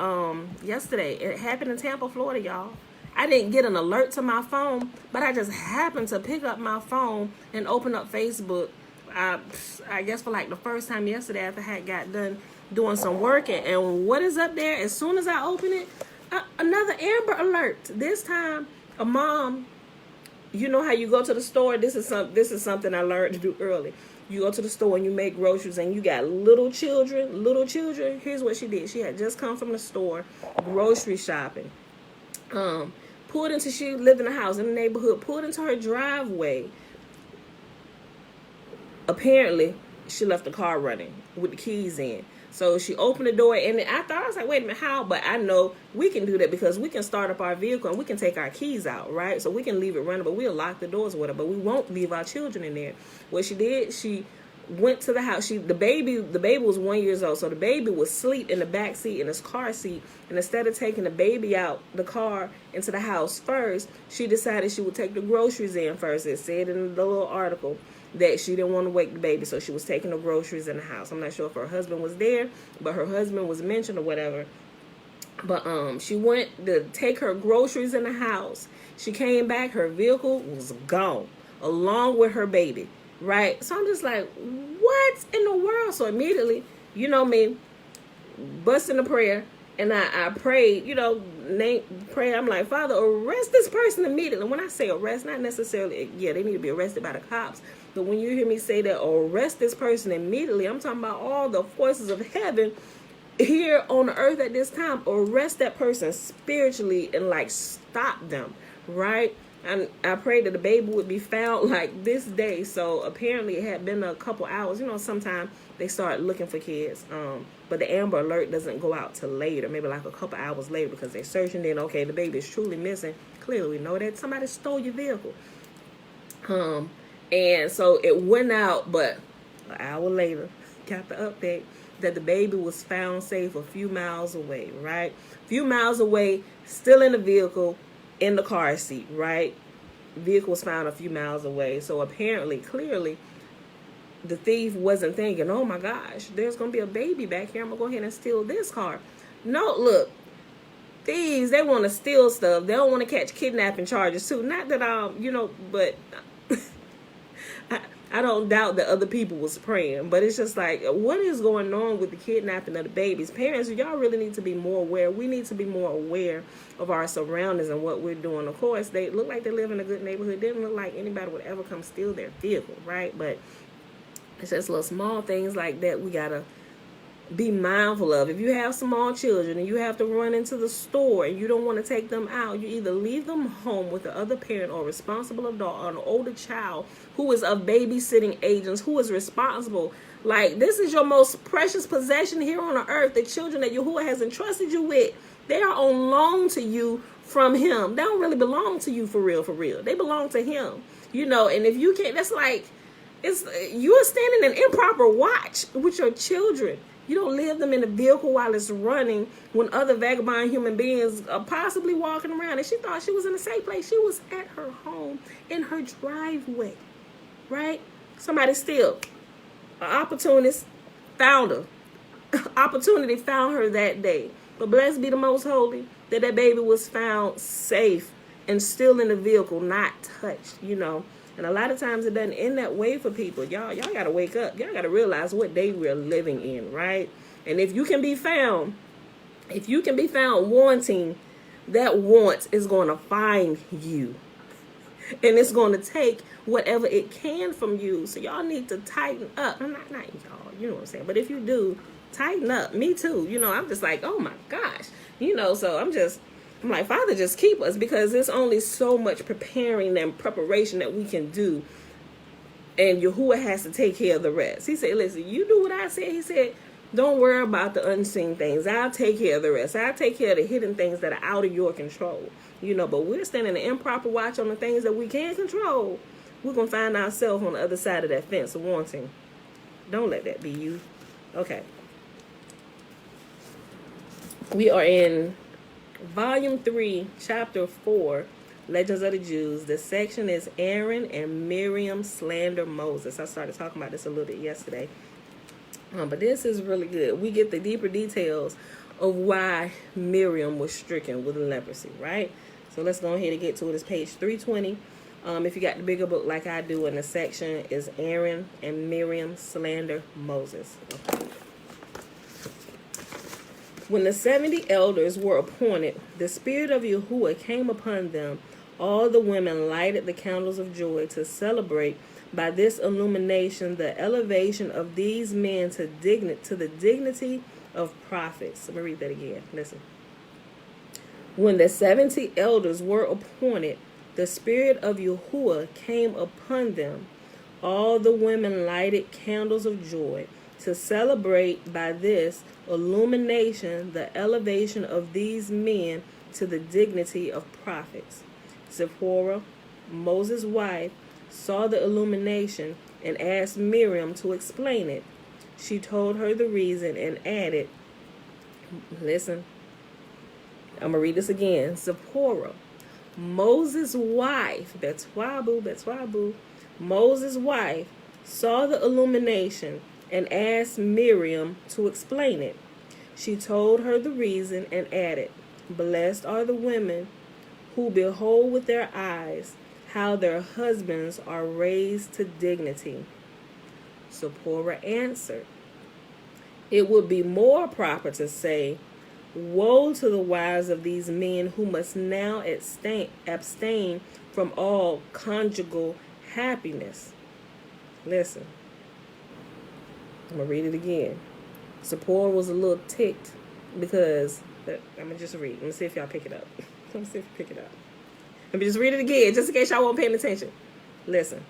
yesterday. It happened in Tampa, Florida, y'all. I didn't get an alert to my phone, but I just happened to pick up my phone and open up Facebook. I guess for like the first time yesterday after I had got done doing some work. And what is up there? As soon as I open it, another Amber Alert. This time, a mom, you know how you go to the store? This is something I learned to do early. You go to the store and you make groceries and you got little children. Here's what she did. She had just come from the store, grocery shopping. She lived in a house in the neighborhood, pulled into her driveway. Apparently, she left the car running with the keys in. So she opened the door, and I was like, wait a minute, how? But I know we can do that because we can start up our vehicle and we can take our keys out, right? So we can leave it running, but we'll lock the doors with it, but we won't leave our children in there. What she did, she went to the house. The baby was 1 year old, so the baby was asleep in the back seat in his car seat. And instead of taking the baby out the car into the house first, she decided she would take the groceries in first. It said in the little article that she didn't want to wake the baby, so she was taking the groceries in the house. I'm not sure if her husband was there, but her husband was mentioned or whatever. But she went to take her groceries in the house. She came back, her vehicle was gone, along with her baby. Right? So I'm just like, what in the world? So immediately, you know me, busting a prayer, and I prayed, pray. I'm like, Father, arrest this person immediately. When I say arrest, not necessarily, they need to be arrested by the cops. But when you hear me say that, arrest this person immediately, I'm talking about all the forces of heaven here on the earth at this time. Arrest that person spiritually and stop them, right? And I prayed that the baby would be found this day. So apparently it had been a couple hours. Sometimes they start looking for kids. But the Amber Alert doesn't go out till later, maybe a couple hours later, because they're searching. Then, okay, the baby is truly missing. Clearly, we know that somebody stole your vehicle. And so it went out, but an hour later, got the update that the baby was found safe a few miles away, right? A few miles away, still in the vehicle, in the car seat, right? Vehicle was found a few miles away. So apparently, clearly, the thief wasn't thinking, oh my gosh, there's going to be a baby back here. I'm going to go ahead and steal this car. No, look, thieves, they want to steal stuff. They don't want to catch kidnapping charges too. Not that but I don't doubt that other people was praying, but it's just like, what is going on with the kidnapping of the babies? Parents, y'all really need to be more aware. We need to be more aware of our surroundings and what we're doing. Of course, they look like they live in a good neighborhood. They didn't look like anybody would ever come steal their vehicle, right? But it's just little small things like that we gotta be mindful of. If you have small children and you have to run into the store and you don't want to take them out, you either leave them home with the other parent or responsible adult or an older child who is of babysitting agents, who is responsible. Like, this is your most precious possession here on the earth, the children that Yahuwah has entrusted you with. They are on loan to you from him. They don't really belong to you for real, for real. They belong to him. And if you can't, that's like, you are standing in improper watch with your children. You don't leave them in the vehicle while it's running when other vagabond human beings are possibly walking around. And she thought she was in a safe place. She was at her home in her driveway, right? Somebody still, an opportunist found her. Opportunity found her that day. But blessed be the most holy that baby was found safe and still in the vehicle, not touched, And a lot of times it doesn't end that way for people. Y'all got to wake up. Y'all got to realize what day we're living in, right? And if you can be found wanting, that want is going to find you. And it's going to take whatever it can from you. So y'all need to tighten up. I'm not y'all, you know what I'm saying? But if you do, tighten up. Me too. I'm just like, oh my gosh. So I'm like, Father, just keep us, because there's only so much preparing and preparation that we can do. And Yahuwah has to take care of the rest. He said, listen, you do what I said. He said, don't worry about the unseen things. I'll take care of the rest. I'll take care of the hidden things that are out of your control. But we're standing in improper watch on the things that we can't control. We're going to find ourselves on the other side of that fence wanting. Don't let that be you. Okay. We are in Volume 3, Chapter 4, Legends of the Jews. The section is Aaron and Miriam slander Moses. I started talking about this a little bit yesterday. But this is really good. We get the deeper details of why Miriam was stricken with leprosy, right? So let's go ahead and get to it. It's page 320. If you got the bigger book like I do, in the section is Aaron and Miriam slander Moses. Okay. When the 70 elders were appointed, the Spirit of Yahuwah came upon them. All the women lighted the candles of joy to celebrate by this illumination the elevation of these men to the dignity of prophets. Let me read that again. Listen. When the 70 elders were appointed, the Spirit of Yahuwah came upon them. All the women lighted candles of joy to celebrate by this illumination the elevation of these men to the dignity of prophets. Zipporah, Moses' wife, saw the illumination and asked Miriam to explain it. She told her the reason and added, listen, I'm going to read this again. Zipporah, Moses' wife, Betwabu, Moses' wife, saw the illumination and asked Miriam to explain it. She told her the reason and added, blessed are the women who behold with their eyes how their husbands are raised to dignity. Zipporah answered, it would be more proper to say, woe to the wives of these men who must now abstain from all conjugal happiness. Listen, I'm going to read it again. Zipporah was a little ticked because, I'm going to just read. Let me see if y'all pick it up. Let me just read it again, just in case y'all weren't paying attention. Listen.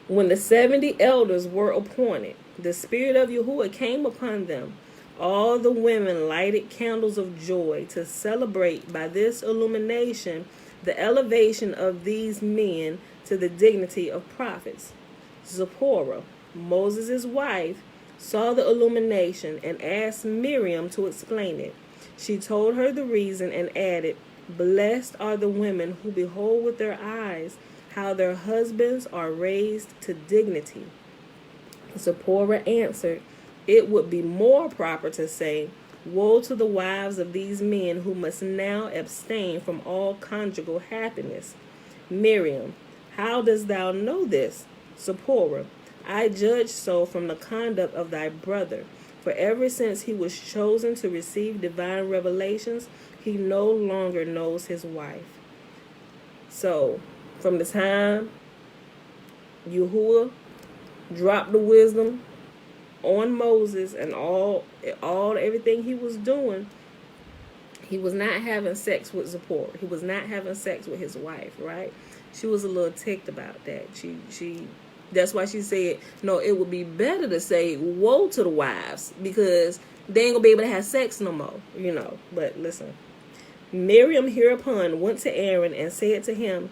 When the 70 elders were appointed, the Spirit of Yahuwah came upon them. All the women lighted candles of joy to celebrate by this illumination the elevation of these men to the dignity of prophets. Zipporah, Moses' wife, saw the illumination and asked Miriam to explain it. She told her the reason and added, blessed are the women who behold with their eyes how their husbands are raised to dignity. Zipporah answered, it would be more proper to say, Woe to the wives of these men who must now abstain from all conjugal happiness. Miriam, how dost thou know this? Zipporah, I judge so from the conduct of thy brother. For ever since he was chosen to receive divine revelations, he no longer knows his wife. So, from the time Yahuwah dropped the wisdom on Moses and all everything he was doing, he was not having sex with Zipporah. He was not having sex with his wife, right? She was a little ticked about that. She that's why she said, no, it would be better to say woe to the wives, because they ain't gonna be able to have sex no more, But listen. Miriam hereupon went to Aaron and said to him,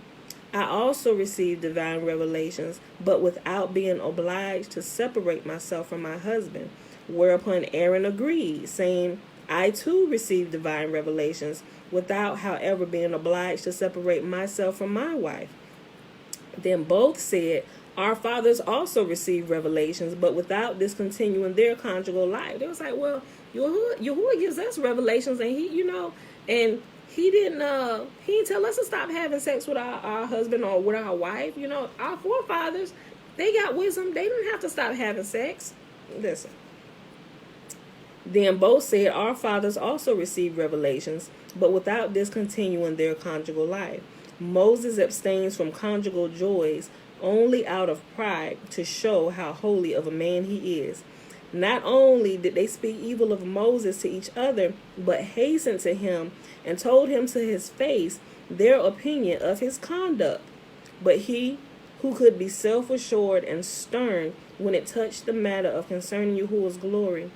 I also received divine revelations, but without being obliged to separate myself from my husband. Whereupon Aaron agreed, saying, I too received divine revelations, without, however, being obliged to separate myself from my wife. Then both said, our fathers also received revelations, but without discontinuing their conjugal life. They was like, well, Yahuwah gives us revelations, and and he didn't tell us to stop having sex with our husband or with our wife. Our forefathers, they got wisdom. They didn't have to stop having sex. Listen. Then both said, our fathers also received revelations, but without discontinuing their conjugal life. Moses abstains from conjugal joys only out of pride, to show how holy of a man he is. Not only did they speak evil of Moses to each other, but hastened to him and told him to his face their opinion of his conduct. But he, who could be self-assured and stern when it touched the matter of concerning Yahuwah's glory,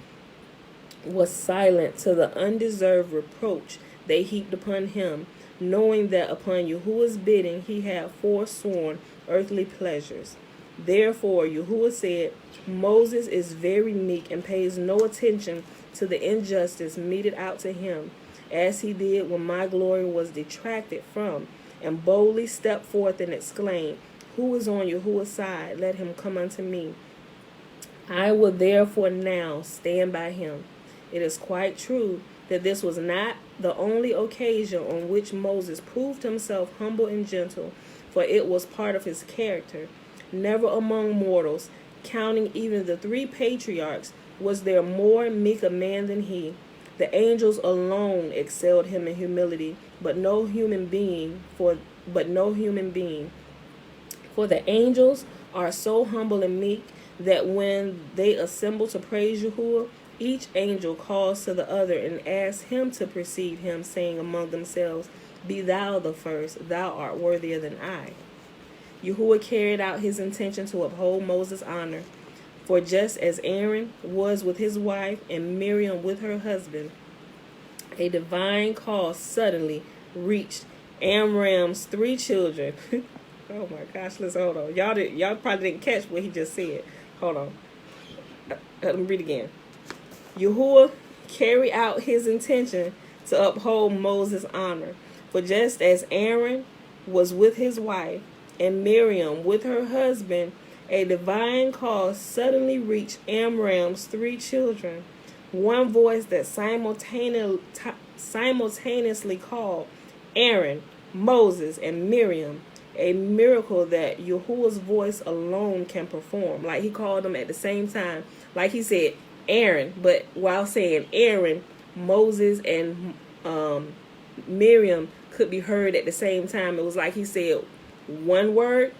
was silent to the undeserved reproach they heaped upon him, knowing that upon Yahuwah's bidding he had forsworn earthly pleasures. Therefore Yahuwah said, Moses is very meek and pays no attention to the injustice meted out to him, as he did when my glory was detracted from, and boldly stepped forth and exclaimed, who is on Yahuwah's side? Let him come unto me. I will therefore now stand by him. It is quite true that this was not the only occasion on which Moses proved himself humble and gentle, for it was part of his character. Never among mortals, counting even the 3 patriarchs, was there more meek a man than he. The angels alone excelled him in humility, but no human being. For the angels are so humble and meek that when they assemble to praise Yahuwah, each angel calls to the other and asks him to precede him, saying among themselves, be thou the first, thou art worthier than I. Yahuwah carried out his intention to uphold Moses' honor, for just as Aaron was with his wife and Miriam with her husband, a divine call suddenly reached Amram's 3 children. Oh my gosh, let's hold on. Y'all probably didn't catch what he just said. Hold on. Let me read again. Yahuwah carried out his intention to uphold Moses' honor. For just as Aaron was with his wife and Miriam with her husband, a divine call suddenly reached Amram's 3 children. One voice that simultaneously called Aaron, Moses, and Miriam, a miracle that Yahuwah's voice alone can perform. Like he called them at the same time. Like he said, Aaron, but while saying Aaron, Moses, and Miriam could be heard at the same time. It was like he said one word,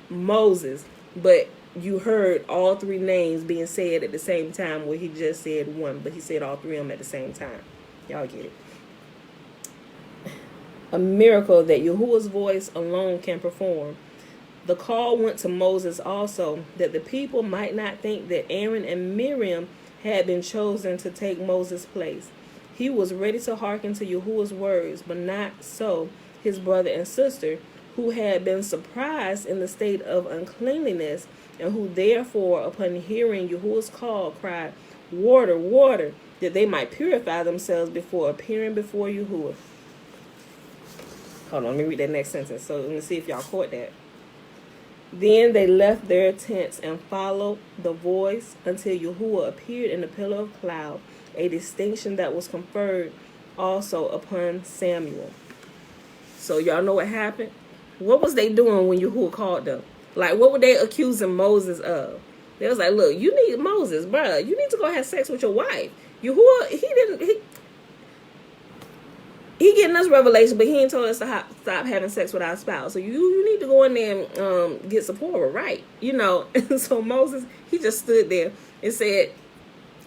Moses, but you heard all 3 names being said at the same time, where he just said one, but he said all 3 of them at the same time. Y'all get it. A miracle that Yahuwah's voice alone can perform. The call went to Moses also, that the people might not think that Aaron and Miriam had been chosen to take Moses' place. He was ready to hearken to Yahuwah's words, but not so his brother and sister, who had been surprised in the state of uncleanliness, and who therefore, upon hearing Yahuwah's call, cried, water, water, that they might purify themselves before appearing before Yahuwah. Hold on, let me read that next sentence. So let me see if y'all caught that. Then they left their tents and followed the voice until Yahuwah appeared in a pillar of cloud a distinction that was conferred also upon Samuel. So y'all know what happened? What was they doing when Yahuwah called them? Like, what were they accusing Moses of? They was like, look, you need Moses, bruh. You need to go have sex with your wife. Yahuwah, he getting us revelation, but he ain't told us to stop having sex with our spouse. So you need to go in there and get Zipporah right, And so Moses, he just stood there and said,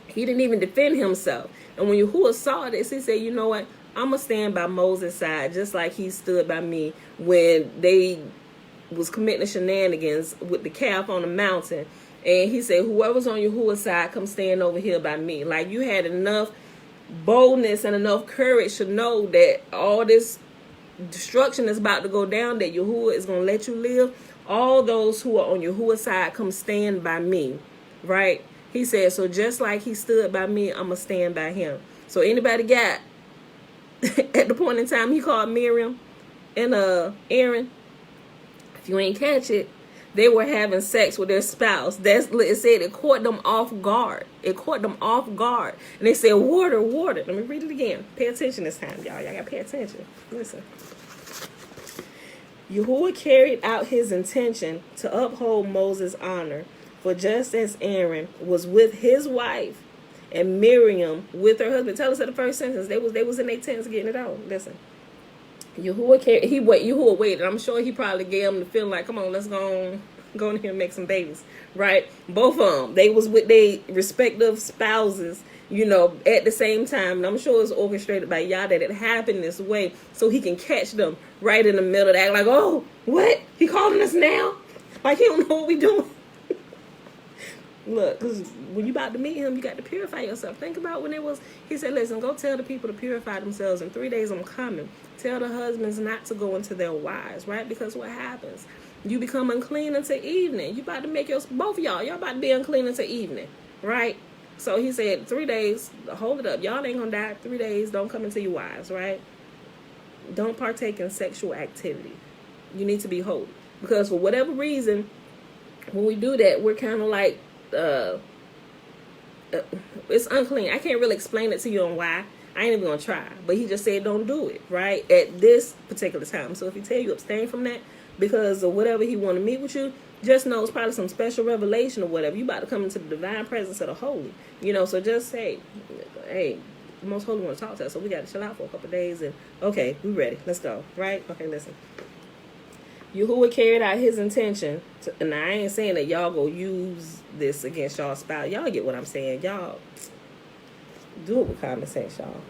he didn't even defend himself. And when Yahuwah saw this, he said, you know what? I'm going to stand by Moses' side, just like he stood by me when they was committing shenanigans with the calf on the mountain. And he said, whoever's on Yahuwah's side, come stand over here by me. Like, you had enough boldness and enough courage to know that all this destruction is about to go down, that Yahuwah is going to let you live. All those who are on Yahuwah's side, come stand by me, right? He said, so just like he stood by me, I'm going to stand by him. So anybody got, at the point in time he called Miriam and Aaron, if you ain't catch it, they were having sex with their spouse. It said it caught them off guard. It caught them off guard. And they said, water, water. Let me read it again. Pay attention this time, y'all. Y'all got to pay attention. Listen. Yahuwah carried out his intention to uphold Moses' honor. For just as Aaron was with his wife and Miriam with her husband. Tell us in the first sentence. They was in their tents getting it on. Listen. Yahuwah waited. I'm sure he probably gave them the feeling like, come on, let's go in here and make some babies, right? Both of them, they was with their respective spouses, at the same time. And I'm sure it's orchestrated by Yah that it happened this way so he can catch them right in the middle of that. Like, oh, what? He calling us now? Like, he don't know what we doing. Look, because when you about to meet him, you got to purify yourself. Think about when he said, listen, go tell the people to purify themselves. In 3 days I'm coming. Tell the husbands not to go into their wives, right? Because what happens? You become unclean until evening. You about to make both of y'all about to be unclean until evening, right? So he said, 3 days, hold it up. Y'all ain't going to die. 3 days, don't come into your wives, right? Don't partake in sexual activity. You need to be holy. Because for whatever reason, when we do that, we're kind of like, it's unclean. I can't really explain it to you on why. I ain't even gonna try. But he just said don't do it, right? At this particular time. So if he tell you abstain from that because of whatever he want to meet with you, just know it's probably some special revelation or whatever. You about to come into the divine presence of the holy. So just say, hey, the most holy want to talk to us, so we got to chill out for a couple of days and okay, we ready. Let's go. Right? Okay, listen. Yahuwah carried out his intention and I ain't saying that y'all go use this against y'all spouse. Y'all get what I'm saying. Y'all do it with common sense, y'all.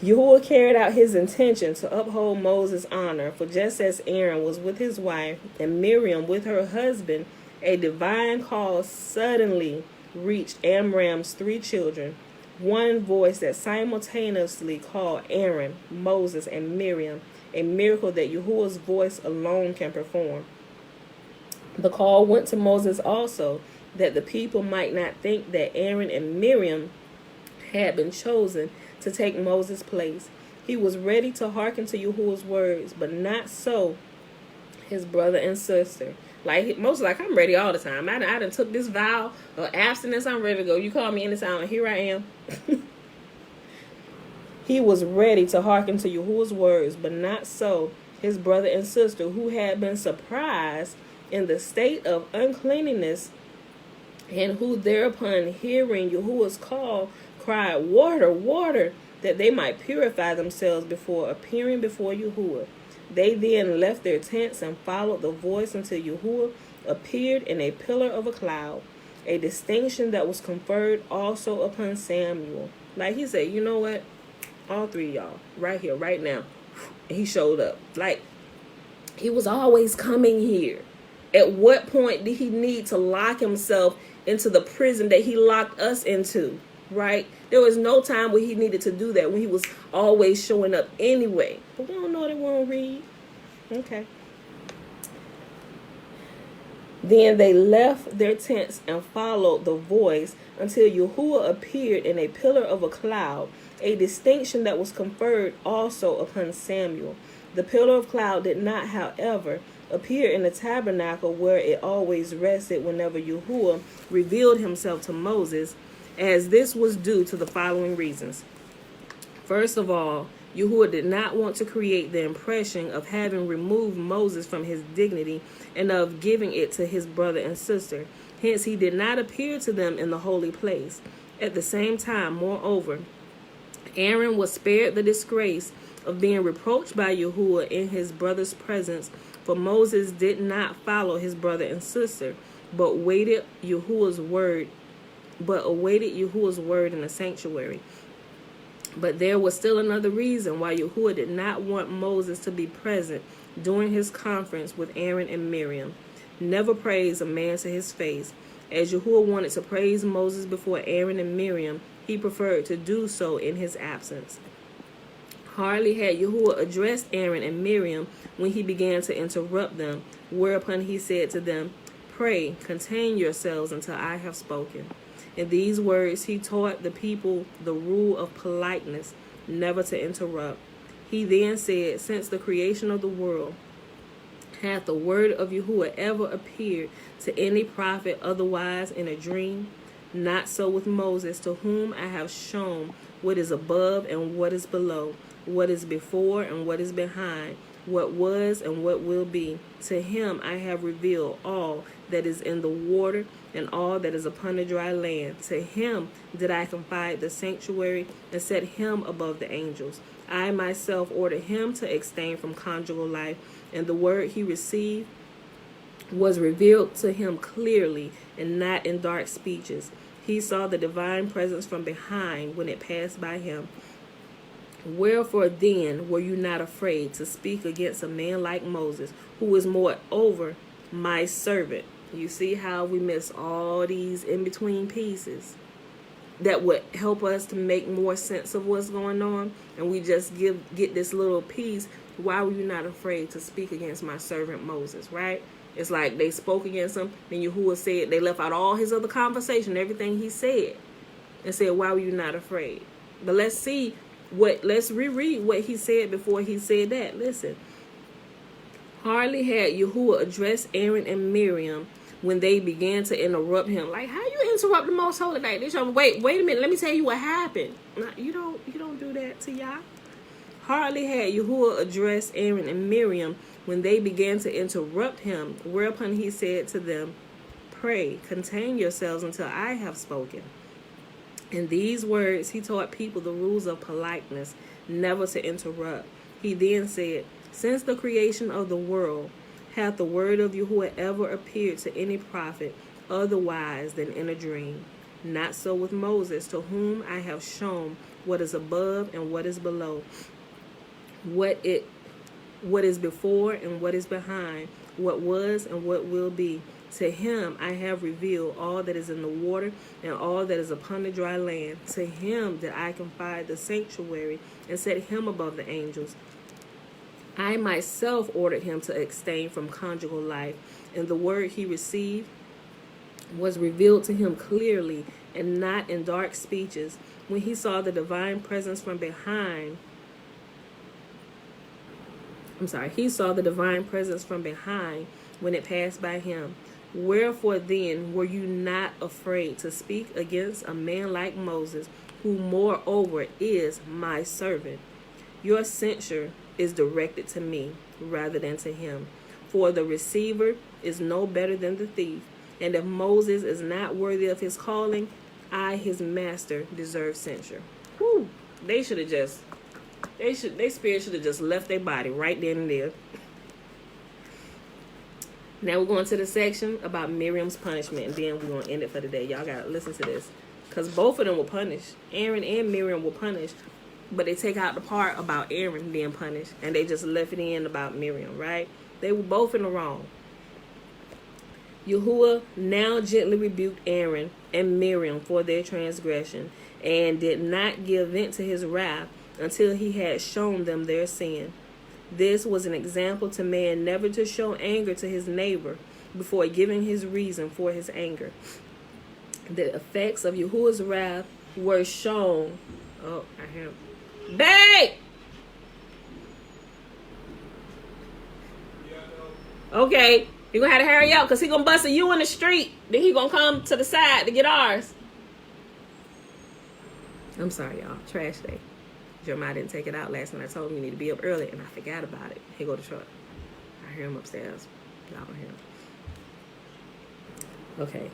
Yahuwah carried out his intention to uphold Moses' honor, for just as Aaron was with his wife and Miriam with her husband, a divine call suddenly reached Amram's 3 children. One voice that simultaneously called Aaron, Moses, and Miriam, a miracle that Yahuwah's voice alone can perform. The call went to Moses also, that the people might not think that Aaron and Miriam had been chosen to take Moses' place. He was ready to hearken to Yahuwah's words, but not so his brother and sister. Like Moses, like, I'm ready all the time. I done took this vow of abstinence. I'm ready to go. You call me anytime, and here I am. He was ready to hearken to Yahuwah's words, but not so his brother and sister, who had been surprised in the state of uncleanness, and who thereupon, hearing Yahuwah's call, cried, water, water, that they might purify themselves before appearing before Yahuwah. They then left their tents and followed the voice until Yahuwah appeared in a pillar of a cloud, a distinction that was conferred also upon Samuel. Like he said, you know what? All 3 of y'all, right here, right now. He showed up. Like, he was always coming here. At what point did he need to lock himself into the prison that he locked us into, right? There was no time where he needed to do that, when he was always showing up anyway. But we don't know that we won't read. Okay. Then they left their tents and followed the voice until Yahuwah appeared in a pillar of a cloud, a distinction that was conferred also upon Samuel. The pillar of cloud did not, however, appear in the tabernacle where it always rested whenever Yahuwah revealed himself to Moses. as this was due to the following reasons. First of all, Yahuwah did not want to create the impression of having removed Moses from his dignity and of giving it to his brother and sister. Hence, he did not appear to them in the holy place. At the same time, moreover, Aaron was spared the disgrace of being reproached by Yahuwah in his brother's presence, for Moses did not follow his brother and sister, but awaited Yahuwah's word in the sanctuary. But there was still another reason why Yahuwah did not want Moses to be present during his conference with Aaron and Miriam. Never praise a man to his face. As Yahuwah wanted to praise Moses before Aaron and Miriam, he preferred to do so in his absence. Hardly had Yahuwah addressed Aaron and Miriam when he began to interrupt them, whereupon he said to them, "Pray, contain yourselves until I have spoken." In these words, he taught the people the rule of politeness, never to interrupt. He then said, "Since the creation of the world, hath the word of Yahuwah ever appeared to any prophet otherwise in a dream? Not so with Moses, to whom I have shown what is above and what is below, what is before and what is behind, what was and what will be. To him I have revealed all that is in the water and all that is upon the dry land. To him did I confide the sanctuary and set him above the angels. I myself ordered him to abstain from conjugal life, and the word he received was revealed to him clearly and not in dark speeches. He saw the divine presence from behind when it passed by him. Wherefore then were you not afraid to speak against a man like Moses, who is moreover my servant?" You see how we miss all these in-between pieces that would help us to make more sense of what's going on, and we just get this little piece. Why were you not afraid to speak against my servant Moses, right? It's like they spoke against him, then Yahuwah said, they left out all his other conversation, everything he said, and said, "Why were you not afraid?" But let's reread what he said before he said that. Listen. Hardly had Yahuwah addressed Aaron and Miriam when they began to interrupt him. Like, how you interrupt the Most Holy Day? They told him, wait a minute, let me tell you what happened. Now, you don't do that to Yah. Hardly had Yahuwah addressed Aaron and Miriam when they began to interrupt him, whereupon he said to them, "Pray, contain yourselves until I have spoken." In these words, he taught people the rules of politeness, never to interrupt. He then said, "Since the creation of the world, hath the word of Yahuwah ever appeared to any prophet otherwise than in a dream? Not so with Moses, to whom I have shown what is above and what is below, what is before and what is behind, what was and what will be. To him I have revealed all that is in the water and all that is upon the dry land. To him did I confide the sanctuary and set him above the angels. I myself ordered him to abstain from conjugal life, and the word he received was revealed to him clearly and not in dark speeches. When he saw the divine presence from behind, he saw the divine presence from behind when it passed by him. Wherefore then were you not afraid to speak against a man like Moses, who moreover is my servant? Your censure is directed to me rather than to him. For the receiver is no better than the thief. And if Moses is not worthy of his calling, I, his master, deserve censure. Whew. Their spirit should have just left their body right then and there. Now we're going to the section about Miriam's punishment, and then we're going to end it for the day. Y'all got to listen to this, because both of them were punished. Aaron and Miriam were punished, but they take out the part about Aaron being punished, and they just left it in about Miriam, right? They were both in the wrong. Yahuwah now gently rebuked Aaron and Miriam for their transgression, and did not give vent to his wrath until he had shown them their sin. This was an example to man never to show anger to his neighbor before giving his reason for his anger. The effects of Yahuwah's wrath were shown. Oh, I have. Babe! Okay, you're going to have to hurry up, because he's going to bust you in the street. Then he's going to come to the side to get ours. I'm sorry, y'all. Trash day. Jeremiah didn't take it out last night. I told him you need to be up early, and I forgot about it. Here go the truck. I hear him upstairs. Y'all don't hear him. Okay.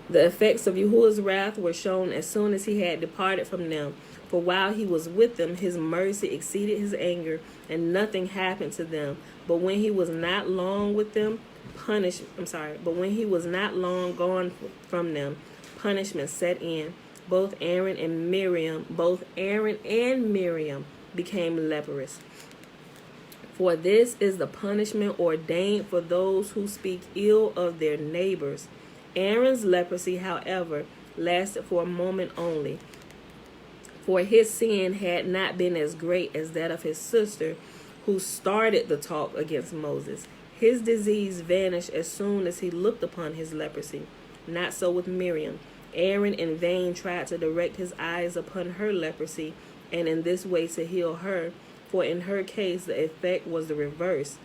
The effects of Yahuwah's wrath were shown as soon as he had departed from them. For while he was with them, his mercy exceeded his anger, and nothing happened to them. But when he was not long with them, but when he was not long gone from them, punishment set in. Both Aaron and Miriam became leprous. For this is the punishment ordained for those who speak ill of their neighbors. Aaron's leprosy, however, lasted for a moment only, for his sin had not been as great as that of his sister, who started the talk against Moses. His disease vanished as soon as he looked upon his leprosy. Not so with Miriam. Aaron in vain tried to direct his eyes upon her leprosy, and in this way to heal her, for in her case the effect was the reverse.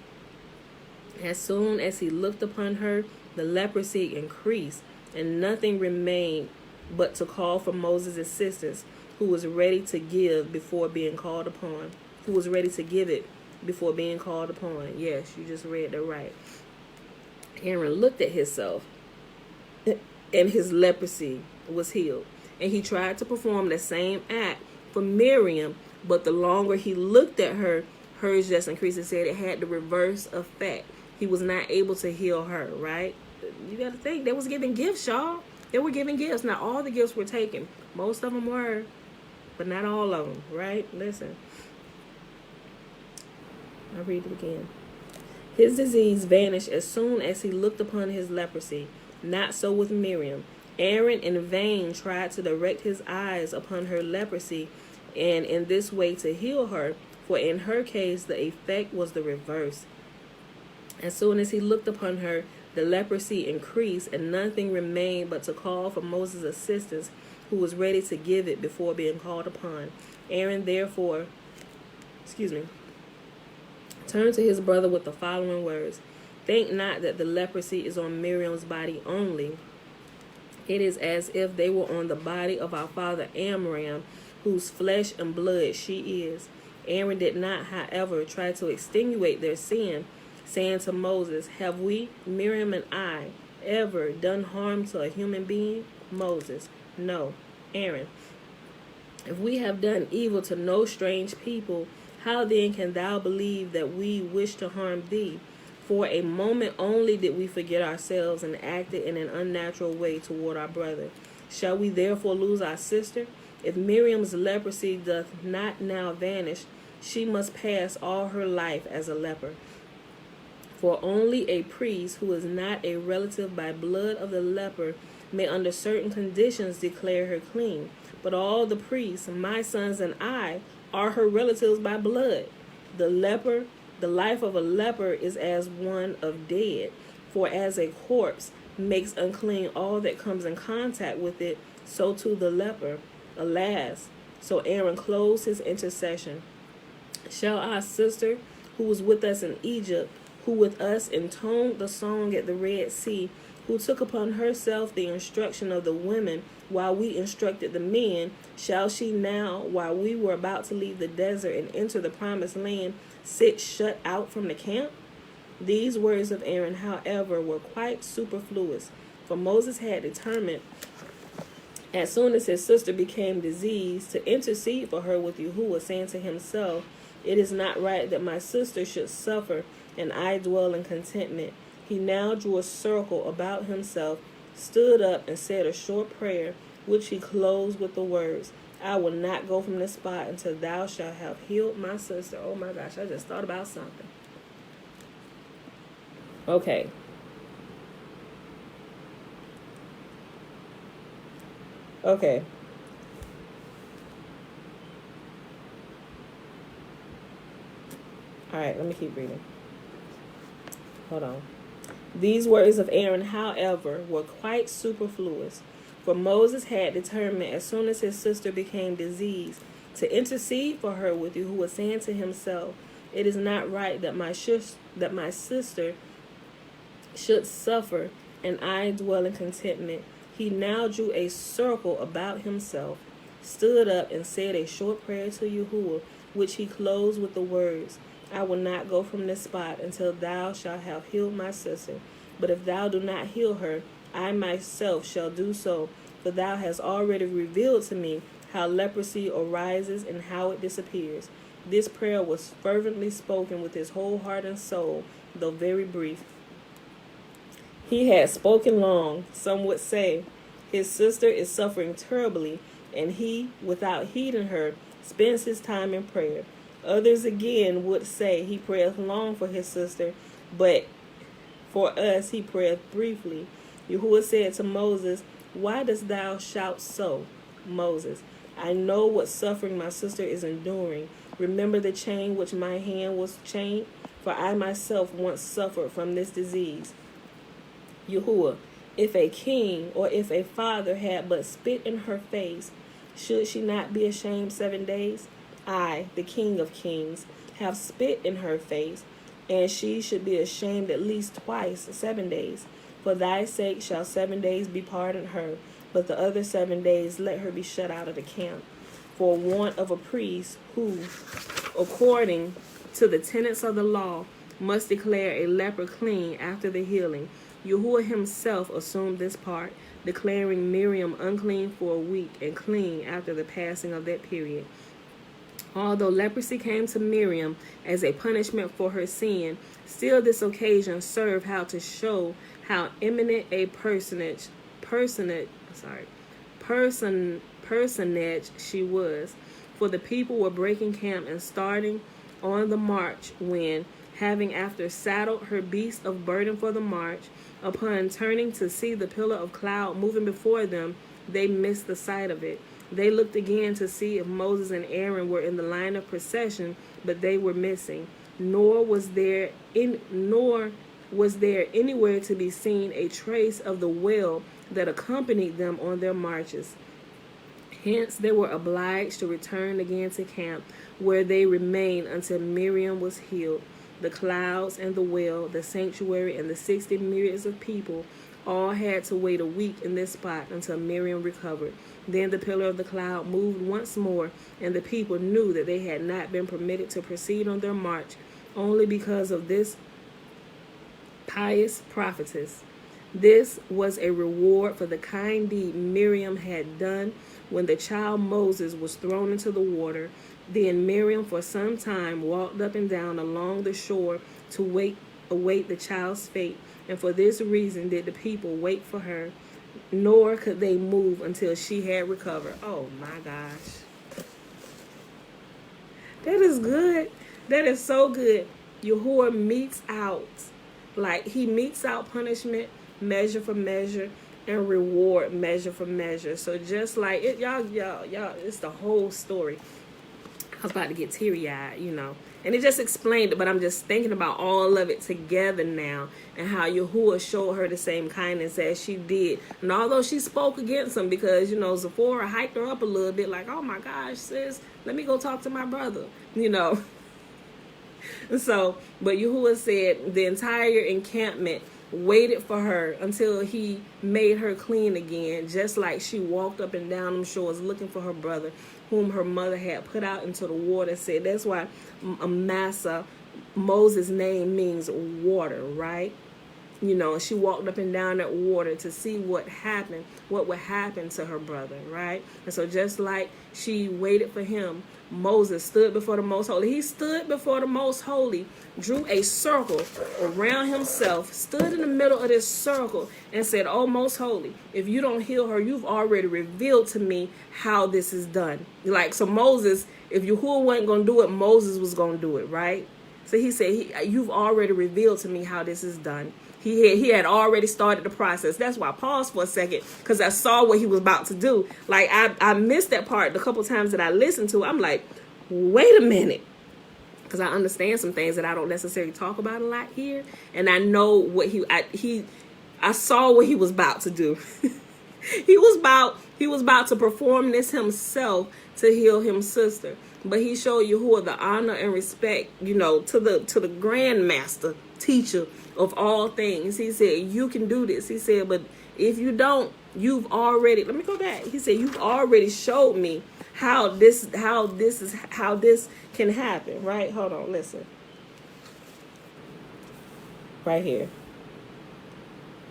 As soon as he looked upon her, the leprosy increased, and nothing remained but to call for Moses' assistance, who was ready to give before being called upon. Yes, you just read that right. Aaron looked at himself, and his leprosy was healed. And he tried to perform the same act for Miriam, but the longer he looked at her, hers just increased. It said it had the reverse effect. He was not able to heal her, right? You got to think, they was giving gifts, y'all. They were giving gifts. Not all the gifts were taken. Most of them were, but not all of them, right? Listen. I'll read it again. His disease vanished as soon as he looked upon his leprosy. Not so with Miriam. Aaron in vain tried to direct his eyes upon her leprosy, and in this way to heal her, for in her case the effect was the reverse. As soon as he looked upon her, the leprosy increased, and nothing remained but to call for Moses' assistance, who was ready to give it before being called upon. Aaron therefore, turned to his brother with the following words. Think not that the leprosy is on Miriam's body only. It is as if they were on the body of our father Amram, whose flesh and blood she is. Aaron did not, however, try to extenuate their sin, saying to Moses, have we, Miriam and I, ever done harm to a human being? Moses, no. Aaron, if we have done evil to no strange people, how then can thou believe that we wish to harm thee? For a moment only did we forget ourselves and acted in an unnatural way toward our brother. Shall we therefore lose our sister? If Miriam's leprosy doth not now vanish, she must pass all her life as a leper. For only a priest who is not a relative by blood of the leper may under certain conditions declare her clean. But all the priests, my sons and I, are her relatives by blood. The life of a leper is as one of dead, for as a corpse makes unclean all that comes in contact with it, so too the leper. Alas, so Aaron closed his intercession. Shall our sister, who was with us in Egypt, who with us intoned the song at the Red Sea, who took upon herself the instruction of the women while we instructed the men, shall she now, while we were about to leave the desert and enter the promised land, sit shut out from the camp? These words of Aaron, however, were quite superfluous, for Moses had determined, as soon as his sister became diseased, to intercede for her with Yahuwah, saying to himself, it is not right that my sister should suffer, and I dwell in contentment. He now drew a circle about himself, stood up, and said a short prayer, which he closed with the words, I will not go from this spot until thou shalt have healed my sister. Oh my gosh, I just thought about something. Okay. Okay. All right, let me keep reading. Hold on. These words of Aaron, however, were quite superfluous, for Moses had determined, as soon as his sister became diseased, to intercede for her with you, who was saying to himself, it is not right that my sister should suffer, and I dwell in contentment. He now drew a circle about himself, stood up and said a short prayer to Yahuwah, which he closed with the words, I will not go from this spot until thou shalt have healed my sister. But if thou do not heal her, I myself shall do so, for thou hast already revealed to me how leprosy arises and how it disappears. This prayer was fervently spoken with his whole heart and soul, though very brief. He had spoken long, some would say. His sister is suffering terribly, and he, without heeding her, spends his time in prayer. Others again would say he prayeth long for his sister, but for us he prayeth briefly. Yahuwah said to Moses, Why dost thou shout so? Moses, I know what suffering my sister is enduring. Remember the chain which my hand was chained, for I myself once suffered from this disease. Yahuwah, if a king or if a father had but spit in her face, should she not be ashamed 7 days? I, the King of Kings, have spit in her face, and she should be ashamed at least twice 7 days. For thy sake shall 7 days be pardoned her, but the other 7 days let her be shut out of the camp, for want of a priest who, according to the tenets of the law, must declare a leper clean after the healing. Yahuwah himself assumed this part, declaring Miriam unclean for a week and clean after the passing of that period. Although leprosy came to Miriam as a punishment for her sin, still this occasion served to show how eminent a personage she was. For the people were breaking camp and starting on the march when, having after saddled her beast of burden for the march, upon turning to see the pillar of cloud moving before them, they missed the sight of it. They looked again to see if Moses and Aaron were in the line of procession, but they were missing. Nor was there anywhere to be seen a trace of the well that accompanied them on their marches. Hence they were obliged to return again to camp, where they remained until Miriam was healed. The clouds and the well, the sanctuary, and the 60 myriads of people all had to wait a week in this spot until Miriam recovered. Then the pillar of the cloud moved once more, and the people knew that they had not been permitted to proceed on their march only because of this pious prophetess. This was a reward for the kind deed Miriam had done when the child Moses was thrown into the water. Then Miriam for some time walked up and down along the shore to await the child's fate, and for this reason did the people wait for her, nor could they move until she had recovered. Oh my gosh. That is good. That is so good. Yahuwah meets out punishment measure for measure and reward measure for measure. So just like it, y'all, it's the whole story. I was about to get teary-eyed, and it just explained it, but I'm just thinking about all of it together now and how Yahuwah showed her the same kindness as she did. And although she spoke against him because, Zipporah hyped her up a little bit, like, oh my gosh, sis, let me go talk to my brother, So, but Yahuwah said the entire encampment waited for her until he made her clean again, just like she walked up and down them shores looking for her brother, whom her mother had put out into the water. Said that's why Massa, Moses' name means water, right? She walked up and down that water to see what would happen to her brother, right? And so just like she waited for him, Moses stood before the Most Holy. He stood before the Most Holy, drew a circle around himself, stood in the middle of this circle, and said, oh, Most Holy, if you don't heal her, you've already revealed to me how this is done. So Moses, if Yahuwah wasn't going to do it, Moses was going to do it, right? So he said, you've already revealed to me how this is done. He had already started the process. That's why I paused for a second, because I saw what he was about to do. I missed that part the couple times that I listened to. I'm like, wait a minute. Because I understand some things that I don't necessarily talk about a lot here. And I know what I saw what he was about to do. He was about to perform this himself to heal his sister. But he showed Yahuwah the honor and respect, to the grandmaster, teacher of all things. He said, you can do this. He said, but If you don't, you've already, let me go back. He said, you've already showed me how this can happen, right? Hold on, listen. Right here.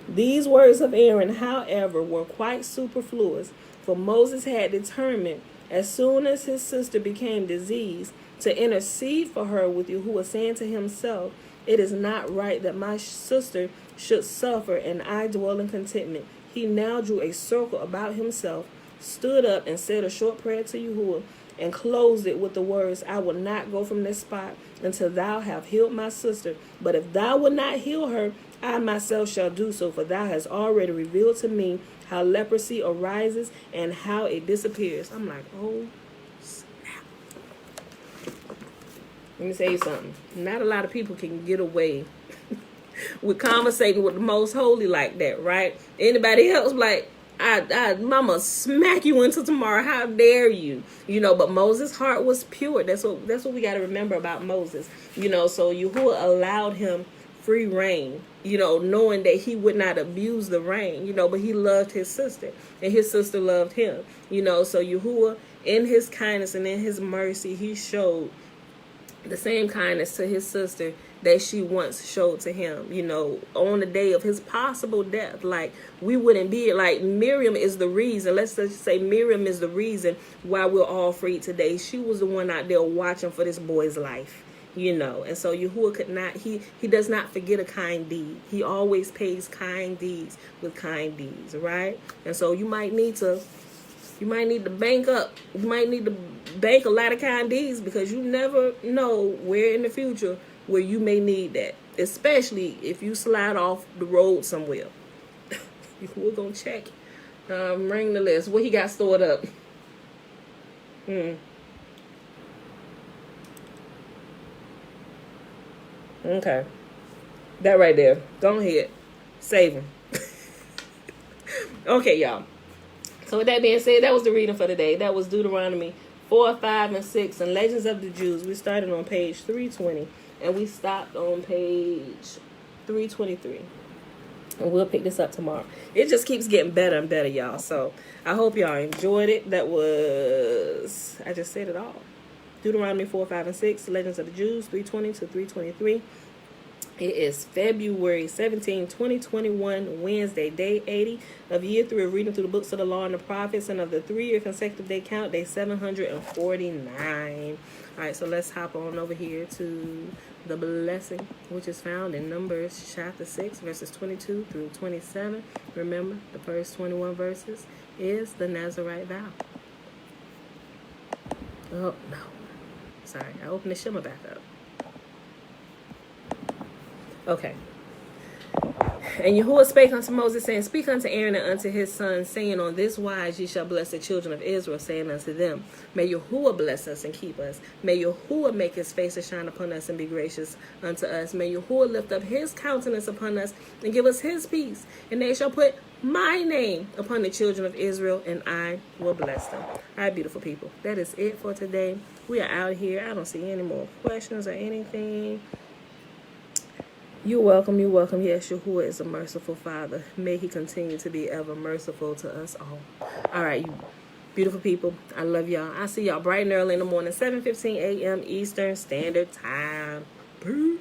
These words of Aaron, however, were quite superfluous, for Moses had determined, as soon as his sister became diseased, to intercede for her with Yahuwah, saying to himself, it is not right that my sister should suffer, and I dwell in contentment. He now drew a circle about himself, stood up, and said a short prayer to Yahuwah, and closed it with the words, I will not go from this spot until thou have healed my sister. But if thou wilt not heal her, I myself shall do so, for thou hast already revealed to me how leprosy arises and how it disappears. I'm like, oh, snap. Let me tell you something. Not a lot of people can get away with conversating with the most holy like that, right? Anybody else like, mama smack you until tomorrow. How dare you? But Moses' heart was pure. That's what we got to remember about Moses. So Yahuwah allowed him free reign, knowing that he would not abuse the reign, but he loved his sister and his sister loved him, so Yahuwah, in his kindness and in his mercy, he showed the same kindness to his sister that she once showed to him, on the day of his possible death. Like, we wouldn't be, like, Miriam is the reason, let's just say Miriam is the reason why we're all free today. She was the one out there watching for this boy's life, and so Yahuwah could not, he does not forget a kind deed. He always pays kind deeds with kind deeds, right? And so you might need to bank up. You might need to bank a lot of kind deeds, because you never know where in the future where you may need that, especially if you slide off the road somewhere. We're going to check. Ring the list. What he got stored up? Okay. That right there. Go ahead. Save him. Okay, y'all. So with that being said, that was the reading for today. That was Deuteronomy 4, 5, and 6, and Legends of the Jews. We started on page 320, and we stopped on page 323. And we'll pick this up tomorrow. It just keeps getting better and better, y'all. So I hope y'all enjoyed it. That was, I just said it all. Deuteronomy 4, 5, and 6, Legends of the Jews, 320 to 323. It is February 17, 2021, Wednesday, day 80 of year 3 of reading through the books of the law and the prophets, and of the 3-year consecutive day count, day 749. All right, so let's hop on over here to the blessing, which is found in Numbers chapter 6, verses 22 through 27. Remember, the first 21 verses is the Nazirite vow. Oh, no. Sorry, I opened the shimmer back up. Okay. And Yahuwah spake unto Moses, saying, Speak unto Aaron and unto his sons, saying, On this wise ye shall bless the children of Israel, saying unto them, May Yahuwah bless us and keep us. May Yahuwah make his face to shine upon us and be gracious unto us. May Yahuwah lift up his countenance upon us and give us his peace. And they shall put my name upon the children of Israel, and I will bless them. All right, beautiful people. That is it for today. We are out here. I don't see any more questions or anything. You're welcome, you're welcome. Yes, Yahuwah is a merciful Father. May he continue to be ever merciful to us all. All right, you beautiful people. I love y'all. I see y'all bright and early in the morning, 7:15 a.m. Eastern Standard Time. Peace.